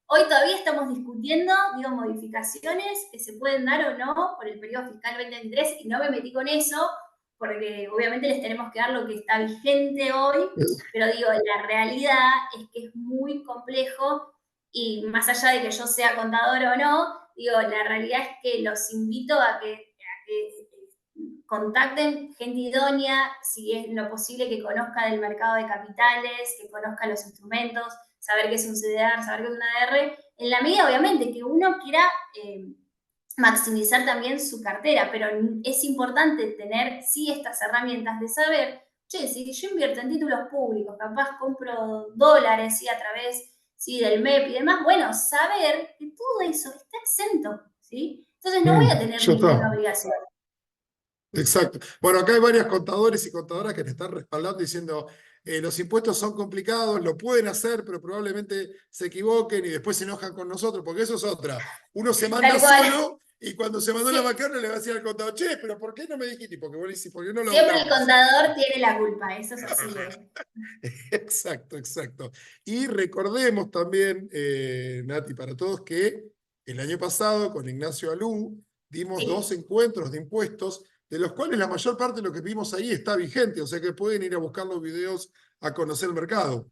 hoy todavía estamos discutiendo, digo, modificaciones que se pueden dar o no por el periodo fiscal 2023, y no me metí con eso, porque obviamente les tenemos que dar lo que está vigente hoy, pero digo, la realidad es que es muy complejo, y más allá de que yo sea contadora o no, digo, la realidad es que los invito a que contacten gente idónea, si es lo posible que conozca del mercado de capitales, que conozca los instrumentos, saber qué es un CDR, saber qué es una ADR, en la medida obviamente que uno quiera maximizar también su cartera, pero es importante tener sí estas herramientas de saber, che, si yo invierto en títulos públicos, capaz compro dólares, ¿sí? A través, ¿sí? Del MEP y demás, bueno, saber que todo eso está exento, ¿sí? Entonces no voy a tener Ya ninguna está. obligación. Exacto. Bueno, acá hay varios contadores y contadoras que te están respaldando diciendo los impuestos son complicados, lo pueden hacer, pero probablemente se equivoquen y después se enojan con nosotros, porque eso es otra. Uno se manda Tal cual. solo y cuando se mandó la Sí. macana le va a decir al contador, che, pero ¿por qué no me dijiste? Porque vos le decís, ¿por qué no lo Siempre el hablamos? contador tiene la culpa, eso es así. Exacto, exacto. Y recordemos también, Nati, para todos, que el año pasado con Ignacio Alú dimos 2 Sí. encuentros de impuestos, de los cuales la mayor parte de lo que vimos ahí está vigente, o sea que pueden ir a buscar los videos a conocer el mercado.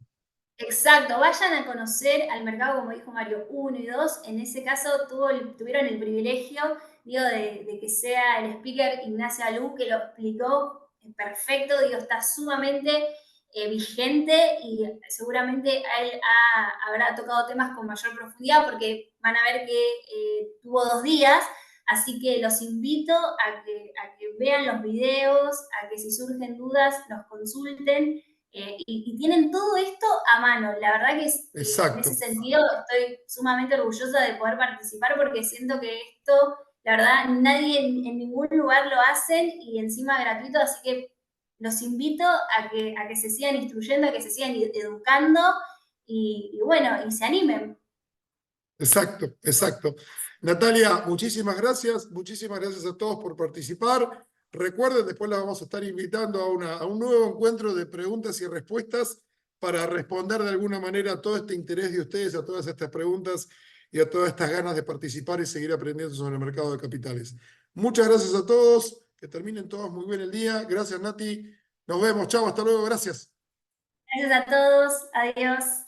Exacto, vayan a conocer al mercado, como dijo Mario, 1 y 2. En ese caso tuvieron el privilegio, digo, de que sea el speaker Ignacio Alú, que lo explicó perfecto, digo, está sumamente vigente, y seguramente a él habrá tocado temas con mayor profundidad, porque van a ver que tuvo 2 días, así que los invito a que vean los videos, a que si surgen dudas los consulten. Y tienen todo esto a mano. La verdad que en ese Exacto, sentido estoy sumamente orgullosa de poder participar, porque siento que esto, la verdad, nadie en ningún lugar lo hacen, y encima gratuito, así que los invito a que se sigan instruyendo, a que se sigan educando, y bueno, y se animen. exacto, exacto. Natalia, muchísimas gracias a todos por participar. Recuerden, después la vamos a estar invitando a un nuevo encuentro de preguntas y respuestas para responder de alguna manera a todo este interés de ustedes, a todas estas preguntas y a todas estas ganas de participar y seguir aprendiendo sobre el mercado de capitales. Muchas gracias a todos, que terminen todos muy bien el día. Gracias, Nati. Nos vemos, chao, hasta luego, gracias. Gracias a todos, adiós.